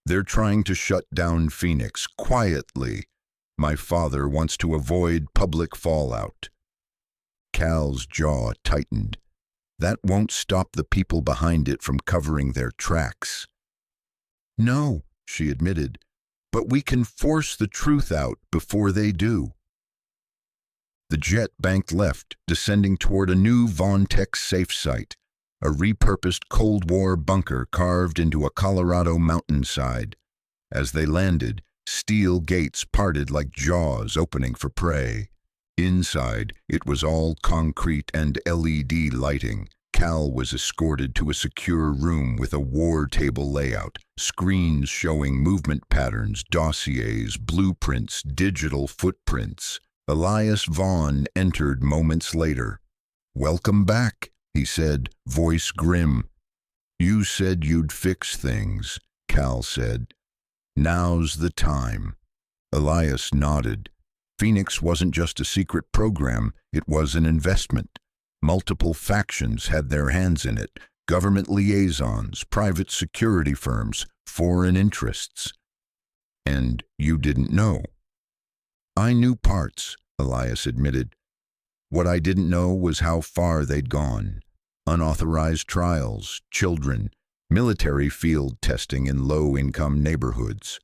"They're trying to shut down Phoenix quietly. My father wants to avoid public fallout." Cal's jaw tightened. "That won't stop the people behind it from covering their tracks." "No," she admitted, "but we can force the truth out before they do." The jet banked left, descending toward a new Vaughn Tech safe site, a repurposed Cold War bunker carved into a Colorado mountainside. As they landed, steel gates parted like jaws opening for prey. Inside, it was all concrete and LED lighting. Cal was escorted to a secure room with a war table layout, screens showing movement patterns, dossiers, blueprints, digital footprints. Elias Vaughn entered moments later. "Welcome back," he said, voice grim. "You said you'd fix things," Cal said. "Now's the time." Elias nodded. Phoenix wasn't just a secret program, it was an investment. Multiple factions had their hands in it, government liaisons, private security firms, foreign interests. "And you didn't know?" "I knew parts," Elias admitted. "What I didn't know was how far they'd gone. Unauthorized trials, children, military field testing in low-income neighborhoods.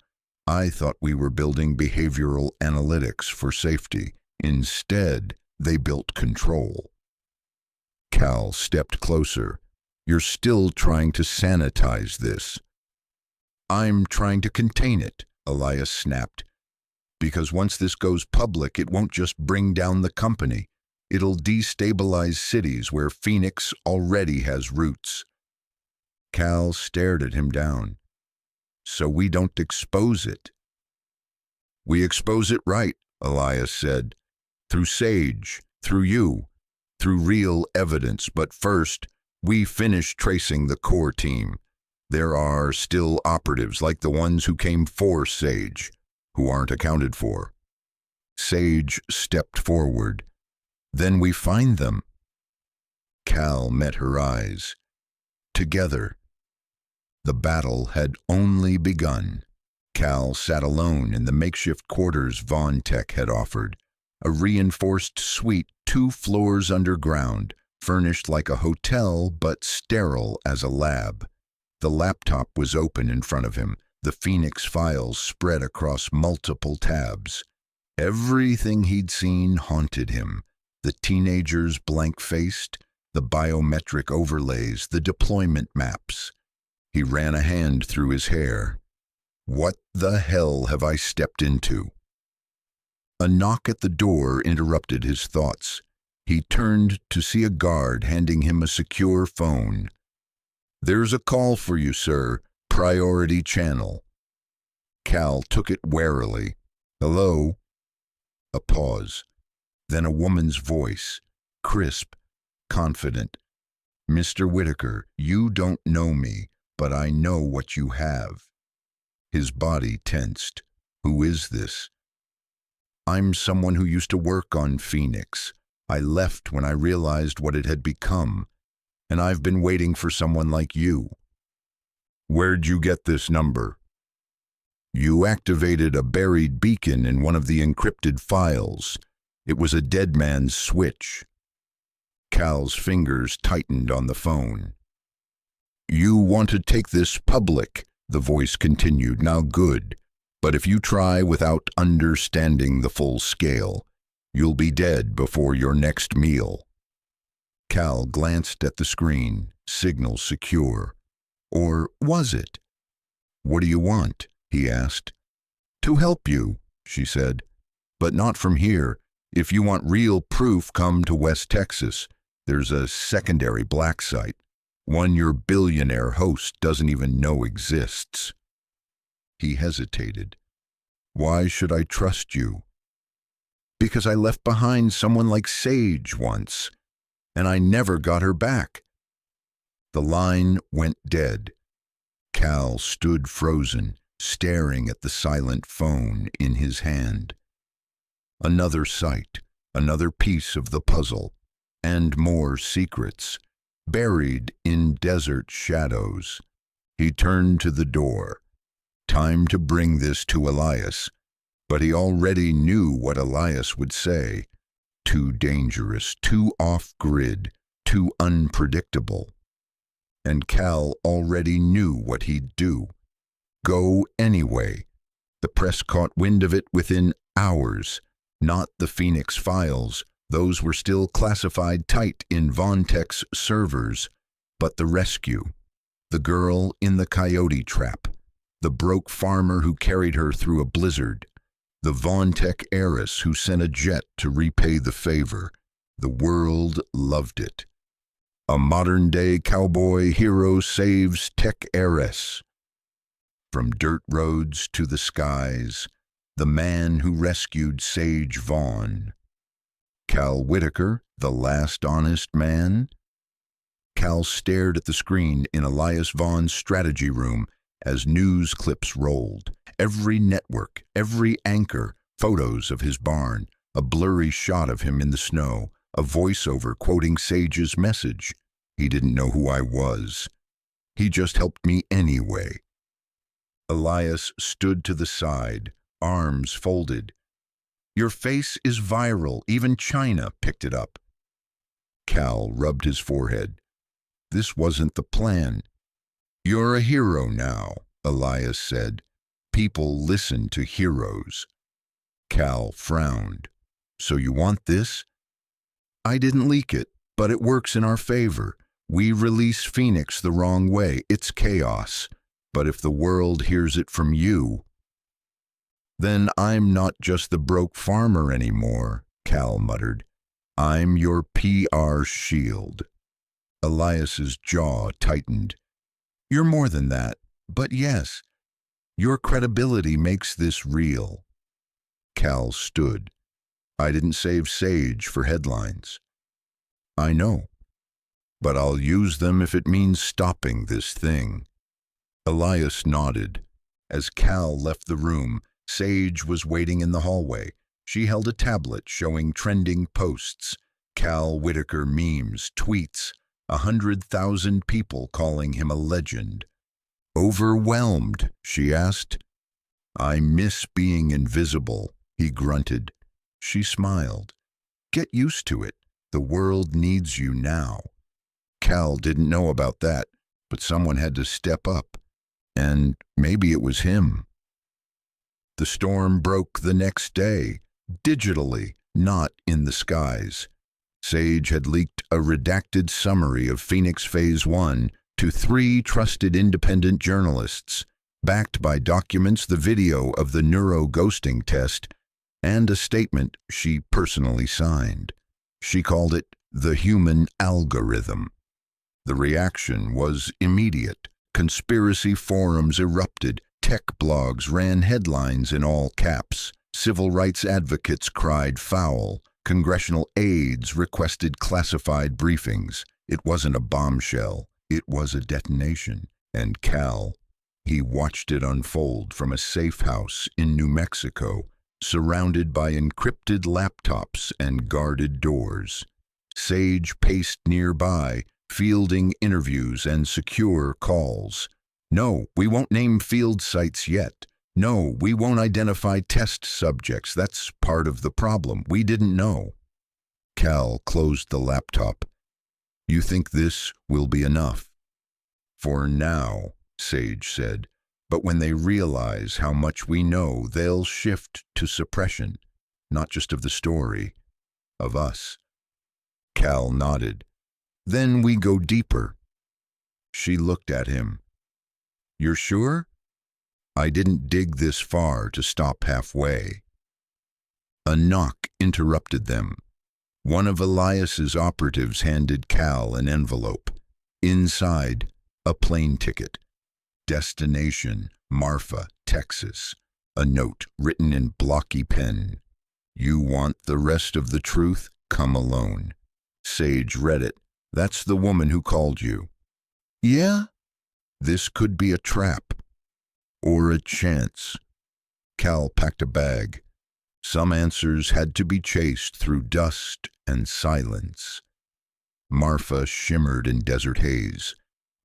I thought we were building behavioral analytics for safety. Instead, they built control." Cal stepped closer. "You're still trying to sanitize this." "I'm trying to contain it," Elias snapped. "Because once this goes public, it won't just bring down the company. It'll destabilize cities where Phoenix already has roots." Cal stared at him down. "So we don't expose it?" "We expose it right," Elias said. "Through Sage, through you, through real evidence. But first, we finish tracing the core team. There are still operatives like the ones who came for Sage, who aren't accounted for." Sage stepped forward. "Then we find them." Cal met her eyes. Together. The battle had only begun. Cal sat alone in the makeshift quarters Vaughn Tech had offered, a reinforced suite 2 floors underground, furnished like a hotel but sterile as a lab. The laptop was open in front of him, the Phoenix files spread across multiple tabs. Everything he'd seen haunted him. The teenagers blank-faced, the biometric overlays, the deployment maps. He ran a hand through his hair. What the hell have I stepped into? A knock at the door interrupted his thoughts. He turned to see a guard handing him a secure phone. "There's a call for you, sir. Priority channel." Cal took it warily. "Hello?" A pause. Then a woman's voice, crisp, confident. "Mr. Whitaker, you don't know me, but I know what you have." His body tensed. "Who is this?" "I'm someone who used to work on Phoenix. I left when I realized what it had become, and I've been waiting for someone like you." "Where'd you get this number?" "You activated a buried beacon in one of the encrypted files. It was a dead man's switch." Cal's fingers tightened on the phone. "You want to take this public," the voice continued. "Now good, but if you try without understanding the full scale, you'll be dead before your next meal." Cal glanced at the screen. Signal secure. Or was it? "What do you want?" he asked. "To help you," she said. "But not from here. If you want real proof, come to West Texas. There's a secondary black site, one your billionaire host doesn't even know exists." He hesitated. "Why should I trust you?" "Because I left behind someone like Sage once, and I never got her back." The line went dead. Cal stood frozen, staring at the silent phone in his hand. Another sight, another piece of the puzzle, and more secrets, buried in desert shadows. He turned to the door. Time to bring this to Elias, but he already knew what Elias would say. Too dangerous, too off-grid, too unpredictable. And Cal already knew what he'd do. Go anyway. The press caught wind of it within hours. Not the Phoenix files. Those were still classified tight in Vontech's servers. But the rescue. The girl in the Coyote trap. The broke farmer who carried her through a blizzard. The Vontech heiress who sent a jet to repay the favor. The world loved it. A modern-day cowboy hero saves tech heiress. From dirt roads to the skies, the man who rescued Sage Vaughn. Cal Whitaker, the last honest man? Cal stared at the screen in Elias Vaughn's strategy room as news clips rolled. Every network, every anchor, photos of his barn, a blurry shot of him in the snow, a voiceover quoting Sage's message. He didn't know who I was. He just helped me anyway. Elias stood to the side, arms folded. "Your face is viral. Even China picked it up." Cal rubbed his forehead. "This wasn't the plan." "You're a hero now," Elias said. "People listen to heroes." Cal frowned. "So you want this?" "I didn't leak it, but it works in our favor. We release Phoenix the wrong way. It's chaos. But if the world hears it from you..." "Then I'm not just the broke farmer anymore," Cal muttered. "I'm your PR shield." Elias's jaw tightened. "You're more than that, but yes, your credibility makes this real." Cal stood. "I didn't save Sage for headlines." "I know, but I'll use them if it means stopping this thing." Elias nodded. As Cal left the room, Sage was waiting in the hallway. She held a tablet showing trending posts, Cal Whitaker memes, tweets, 100,000 people calling him a legend. "Overwhelmed?" she asked. "I miss being invisible," he grunted. She smiled. "Get used to it. The world needs you now." Cal didn't know about that, but someone had to step up. And maybe it was him. The storm broke the next day, digitally, not in the skies. Sage had leaked a redacted summary of Phoenix Phase 1 to 3 trusted independent journalists, backed by documents, the video of the neuro-ghosting test, and a statement she personally signed. She called it the human algorithm. The reaction was immediate. Conspiracy forums erupted. Tech blogs ran headlines in all caps. Civil rights advocates cried foul. Congressional aides requested classified briefings. It wasn't a bombshell. It was a detonation. And Cal, he watched it unfold from a safe house in New Mexico, surrounded by encrypted laptops and guarded doors. Sage paced nearby, fielding interviews and secure calls. No, we won't name field sites yet. No, we won't identify test subjects. That's part of the problem. We didn't know. Cal closed the laptop. You think this will be enough? For now, Sage said, but when they realize how much we know, they'll shift to suppression, not just of the story, of us. Cal nodded. Then we go deeper. She looked at him. You're sure? I didn't dig this far to stop halfway. A knock interrupted them. One of Elias's operatives handed Cal an envelope. Inside, a plane ticket. Destination, Marfa, Texas. A note written in blocky pen. You want the rest of the truth? Come alone. Sage read it. That's the woman who called you. Yeah? This could be a trap. Or a chance. Cal packed a bag. Some answers had to be chased through dust and silence. Marfa shimmered in desert haze.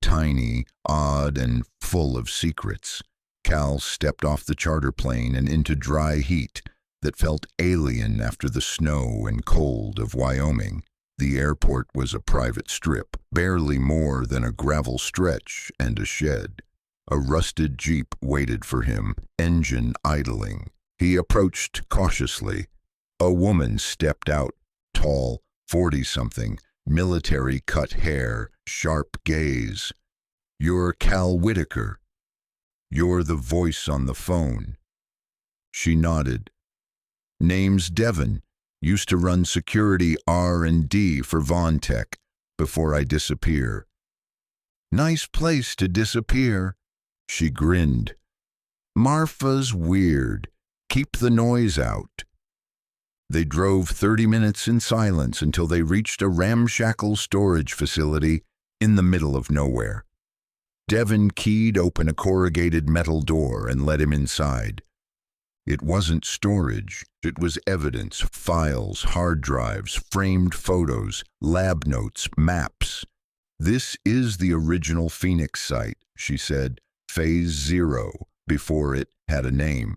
Tiny, odd, and full of secrets. Cal stepped off the charter plane and into dry heat that felt alien after the snow and cold of Wyoming. The airport was a private strip, barely more than a gravel stretch and a shed. A rusted Jeep waited for him, engine idling. He approached cautiously. A woman stepped out, tall, 40-something, military-cut hair, sharp gaze. You're Cal Whitaker. You're the voice on the phone. She nodded. Name's Devon. Used to run security R&D for VonTech before I disappear. Nice place to disappear. She grinned. Marfa's weird. Keep the noise out. They drove 30 minutes in silence until they reached a ramshackle storage facility in the middle of nowhere. Devon keyed open a corrugated metal door and led him inside. It wasn't storage. It was evidence, files, hard drives, framed photos, lab notes, maps. This is the original Phoenix site, she said, Phase 0, before it had a name.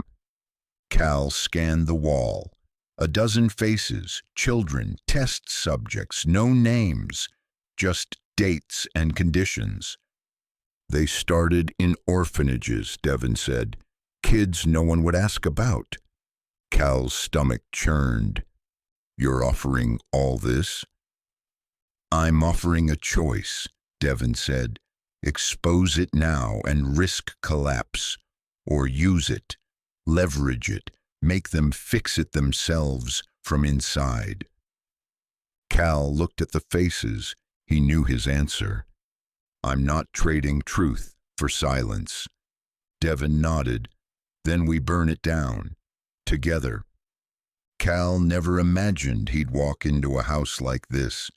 Cal scanned the wall. A dozen faces, children, test subjects, no names, just dates and conditions. They started in orphanages, Devon said. Kids no one would ask about. Cal's stomach churned. You're offering all this? I'm offering a choice, Devon said. Expose it now and risk collapse. Or use it, leverage it, make them fix it themselves from inside. Cal looked at the faces. He knew his answer. I'm not trading truth for silence. Devon nodded. Then we burn it down. Together. Cal never imagined he'd walk into a house like this.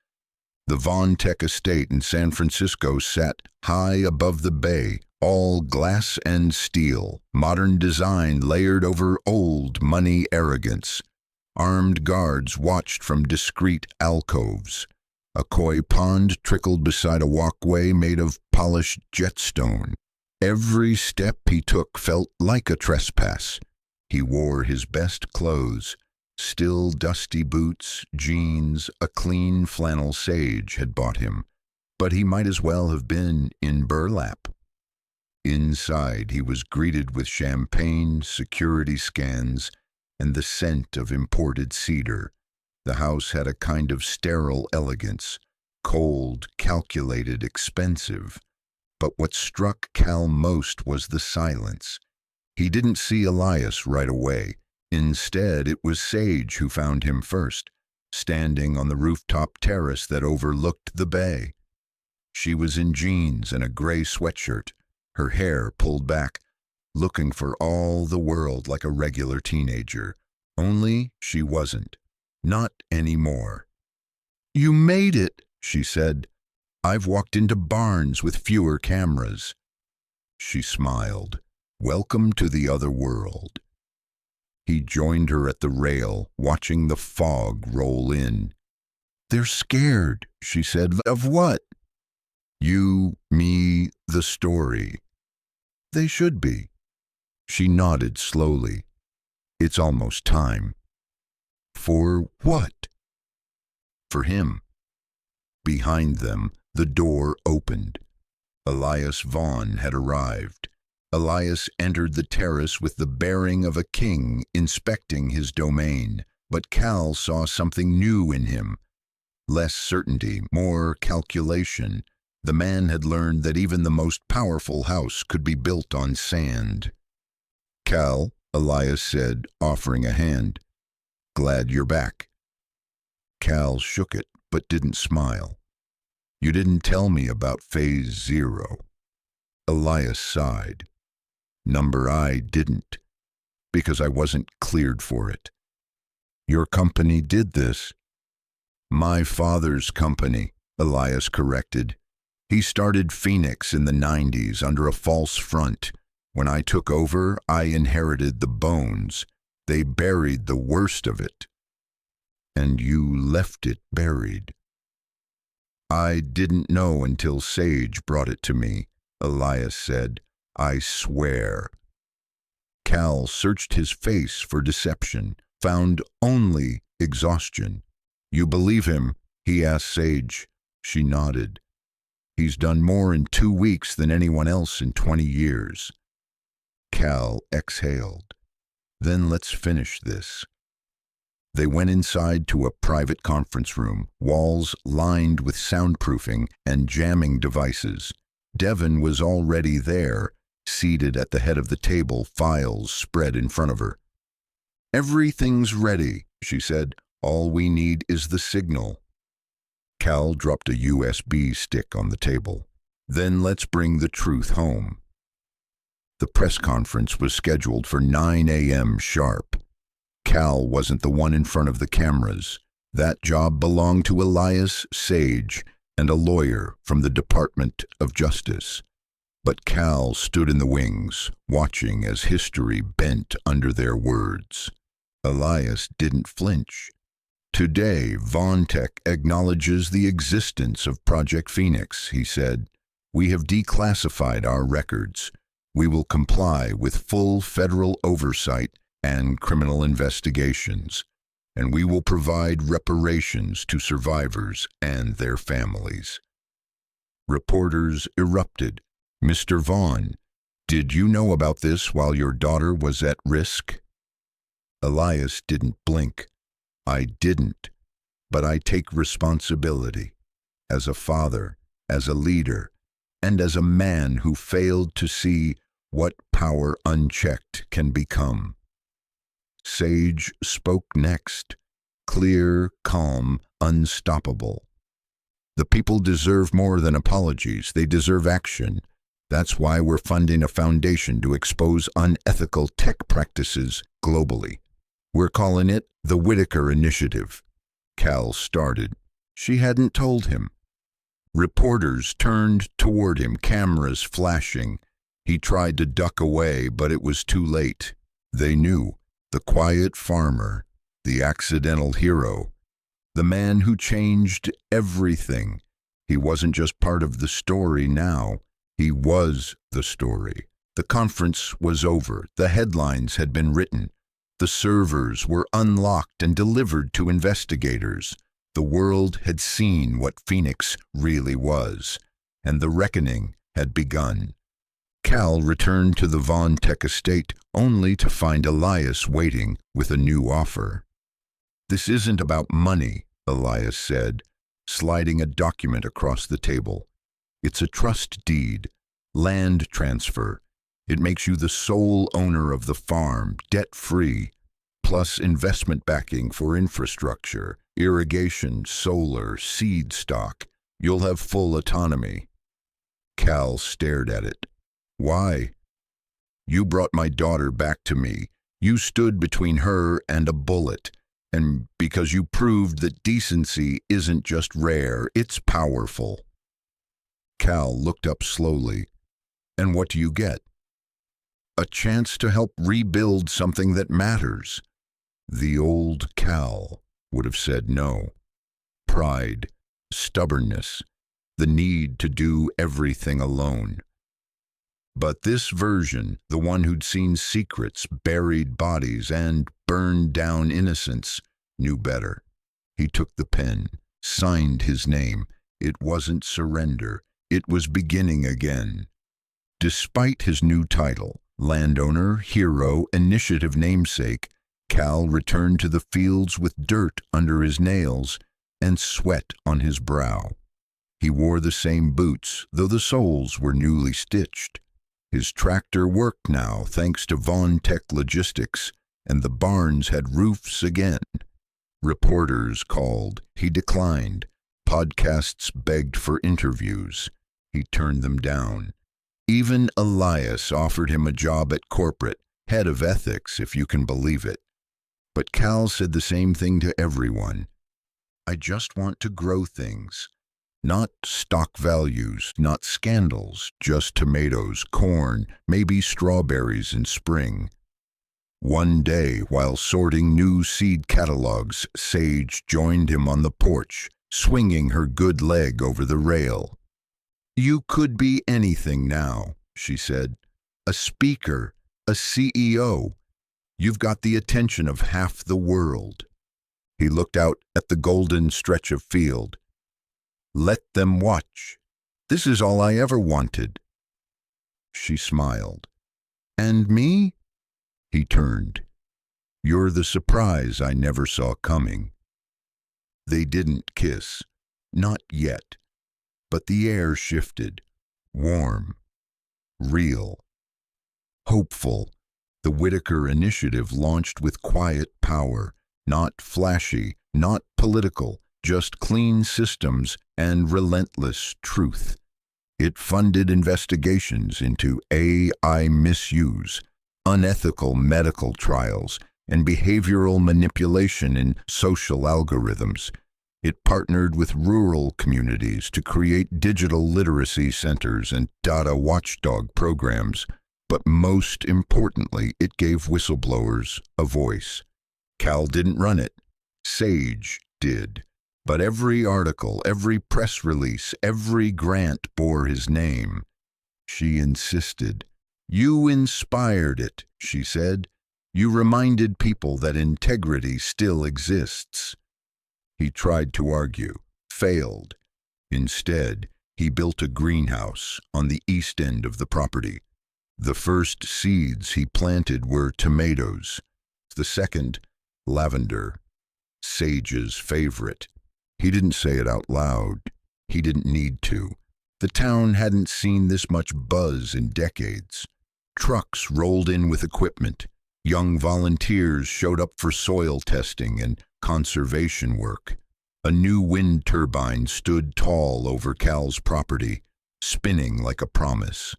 The VonTech estate in San Francisco sat high above the bay, all glass and steel, modern design layered over old money arrogance. Armed guards watched from discreet alcoves. A koi pond trickled beside a walkway made of polished jetstone. Every step he took felt like a trespass. He wore his best clothes, still dusty boots, jeans, a clean flannel Sage had bought him, but he might as well have been in burlap. Inside, he was greeted with champagne, security scans, and the scent of imported cedar. The house had a kind of sterile elegance, cold, calculated, expensive. But what struck Cal most was the silence. He didn't see Elias right away. Instead, it was Sage who found him first, standing on the rooftop terrace that overlooked the bay. She was in jeans and a gray sweatshirt, her hair pulled back, looking for all the world like a regular teenager, Only she wasn't. Not anymore. "You made it," she said. "I've walked into barns with fewer cameras." She smiled. "Welcome to the other world." He joined her at the rail, watching the fog roll in. "They're scared," she said. "Of what?" "You, me, the story." "They should be." She nodded slowly. "It's almost time." "For what?" "For him." Behind them, the door opened. Elias Vaughn had arrived. Elias entered the terrace with the bearing of a king inspecting his domain, but Cal saw something new in him. Less certainty, more calculation. The man had learned that even the most powerful house could be built on sand. "Cal," Elias said, offering a hand. "Glad you're back." Cal shook it, but didn't smile. "You didn't tell me about Phase 0. Elias sighed. "Number I didn't, because I wasn't cleared for it." "Your company did this." "My father's company," Elias corrected. "He started Phoenix in the 90s under a false front. When I took over, I inherited the bones. They buried the worst of it." "And you left it buried." "I didn't know until Sage brought it to me," Elias said. "I swear." Cal searched his face for deception, found only exhaustion. "You believe him?" he asked Sage. She nodded. "He's done more in 2 weeks than anyone else in 20 years. Cal exhaled. "Then let's finish this." They went inside to a private conference room, walls lined with soundproofing and jamming devices. Devon was already there, seated at the head of the table, files spread in front of her. "Everything's ready," she said. "All we need is the signal." Cal dropped a USB stick on the table. "Then let's bring the truth home." The press conference was scheduled for 9 a.m. sharp. Cal wasn't the one in front of the cameras. That job belonged to Elias Sage and a lawyer from the Department of Justice. But Cal stood in the wings, watching as history bent under their words. Elias didn't flinch. "Today, VaughnTech acknowledges the existence of Project Phoenix," he said. "We have declassified our records. We will comply with full federal oversight and criminal investigations, and we will provide reparations to survivors and their families." Reporters erupted. "Mr. Vaughn, did you know about this while your daughter was at risk?" Elias didn't blink. "I didn't, but I take responsibility. As a father, as a leader, and as a man who failed to see what power unchecked can become." Sage spoke next, clear, calm, unstoppable. "The people deserve more than apologies. They deserve action. That's why we're funding a foundation to expose unethical tech practices globally. We're calling it the Whitaker Initiative." Cal started. She hadn't told him. Reporters turned toward him, cameras flashing. He tried to duck away, but it was too late. They knew. The quiet farmer, the accidental hero, the man who changed everything. He wasn't just part of the story now. He was the story. The conference was over. The headlines had been written. The servers were unlocked and delivered to investigators. The world had seen what Phoenix really was, and the reckoning had begun. Cal returned to the VaughnTech estate only to find Elias waiting with a new offer. "This isn't about money," Elias said, sliding a document across the table. "It's a trust deed, land transfer. It makes you the sole owner of the farm, debt-free, plus investment backing for infrastructure, irrigation, solar, seed stock. You'll have full autonomy." Cal stared at it. "Why?" "You brought my daughter back to me. You stood between her and a bullet, and because you proved that decency isn't just rare, it's powerful. Cal looked up slowly. And what do you get? A chance to help rebuild something that matters. The old Cal would have said no. Pride, stubbornness, the need to do everything alone. But this version, the one who'd seen secrets, buried bodies, and burned down innocence, knew better. He took the pen, signed his name. It wasn't surrender. It was beginning again. Despite his new title, landowner, hero, initiative namesake, Cal returned to the fields with dirt under his nails and sweat on his brow. He wore the same boots, though the soles were newly stitched. His tractor worked now, thanks to Von Tech Logistics, and the barns had roofs again. Reporters called. He declined. Podcasts begged for interviews. He turned them down. Even Elias offered him a job at corporate, head of ethics, if you can believe it. But Cal said the same thing to everyone. I just want to grow things. Not stock values, not scandals, just tomatoes, corn, maybe strawberries in spring. One day, while sorting new seed catalogs, Sage joined him on the porch, swinging her good leg over the rail. You could be anything now, she said. A speaker, a CEO. You've got the attention of half the world. He looked out at the golden stretch of field. Let them watch. This is all I ever wanted. She smiled. And me? He turned. You're the surprise I never saw coming. They didn't kiss. Not yet. But the air shifted. Warm. Real. Hopeful. The Whitaker Initiative launched with quiet power. Not flashy, not political, just clean systems and relentless truth. It funded investigations into AI misuse, unethical medical trials, and behavioral manipulation in social algorithms. It partnered with rural communities to create digital literacy centers and data watchdog programs. But most importantly, it gave whistleblowers a voice. Cal didn't run it. Sage did. But every article, every press release, every grant bore his name. She insisted. You inspired it, she said. You reminded people that integrity still exists. He tried to argue, failed. Instead, he built a greenhouse on the east end of the property. The first seeds he planted were tomatoes. The second, lavender, Sage's favorite. He didn't say it out loud. He didn't need to. The town hadn't seen this much buzz in decades. Trucks rolled in with equipment. Young volunteers showed up for soil testing and conservation work. A new wind turbine stood tall over Cal's property, spinning like a promise.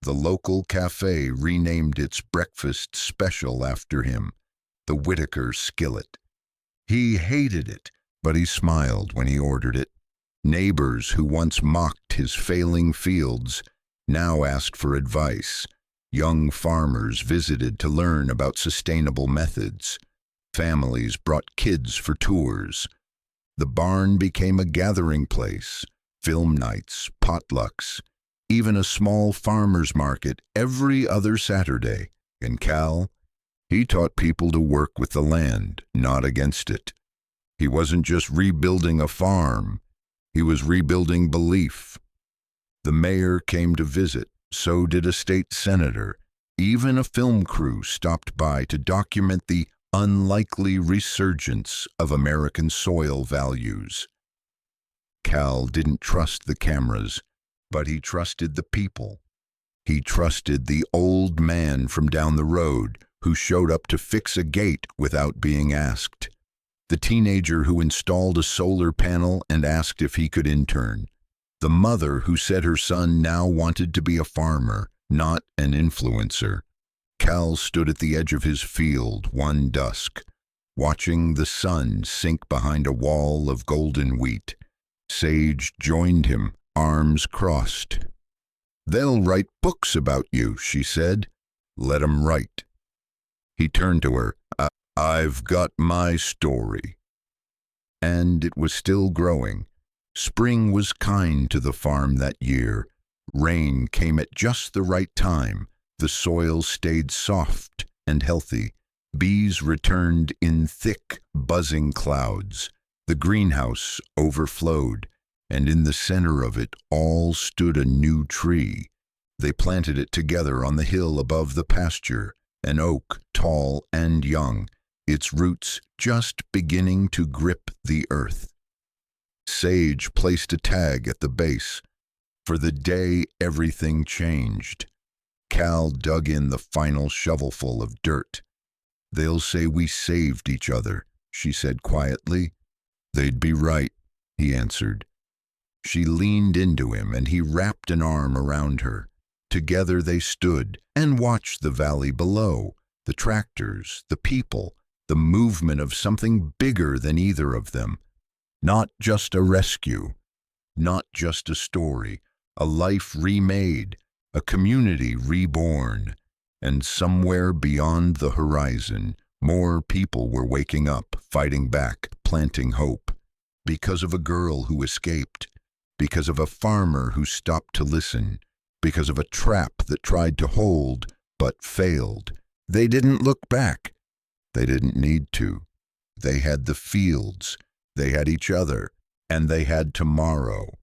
The local cafe renamed its breakfast special after him, the Whitaker Skillet. He hated it, but he smiled when he ordered it. Neighbors who once mocked his failing fields now asked for advice. Young farmers visited to learn about sustainable methods. Families brought kids for tours. The barn became a gathering place, film nights, potlucks, even a small farmer's market every other Saturday. And Cal, he taught people to work with the land, not against it. He wasn't just rebuilding a farm, he was rebuilding belief. The mayor came to visit, so did a state senator. Even a film crew stopped by to document the unlikely resurgence of American soil values. Cal didn't trust the cameras, but he trusted the people. He trusted the old man from down the road who showed up to fix a gate without being asked. The teenager who installed a solar panel and asked if he could intern. The mother who said her son now wanted to be a farmer, not an influencer. Cal stood at the edge of his field one dusk, watching the sun sink behind a wall of golden wheat. Sage joined him, arms crossed. "They'll write books about you," she said. "Let 'em write." He turned to her. "I've got my story." And it was still growing. Spring was kind to the farm that year. Rain came at just the right time. The soil stayed soft and healthy. Bees returned in thick, buzzing clouds. The greenhouse overflowed, and in the center of it all stood a new tree. They planted it together on the hill above the pasture, an oak, tall and young, its roots just beginning to grip the earth. Sage placed a tag at the base. For the day everything changed. Cal dug in the final shovelful of dirt. "They'll say we saved each other," she said quietly. "They'd be right," he answered. She leaned into him, and he wrapped an arm around her. Together they stood and watched the valley below, the tractors, the people, the movement of something bigger than either of them. Not just a rescue, not just a story, a life remade, a community reborn. And somewhere beyond the horizon, more people were waking up, fighting back, planting hope. Because of a girl who escaped, because of a farmer who stopped to listen, because of a trap that tried to hold but failed. They didn't look back. They didn't need to. They had the fields, they had each other, and they had tomorrow.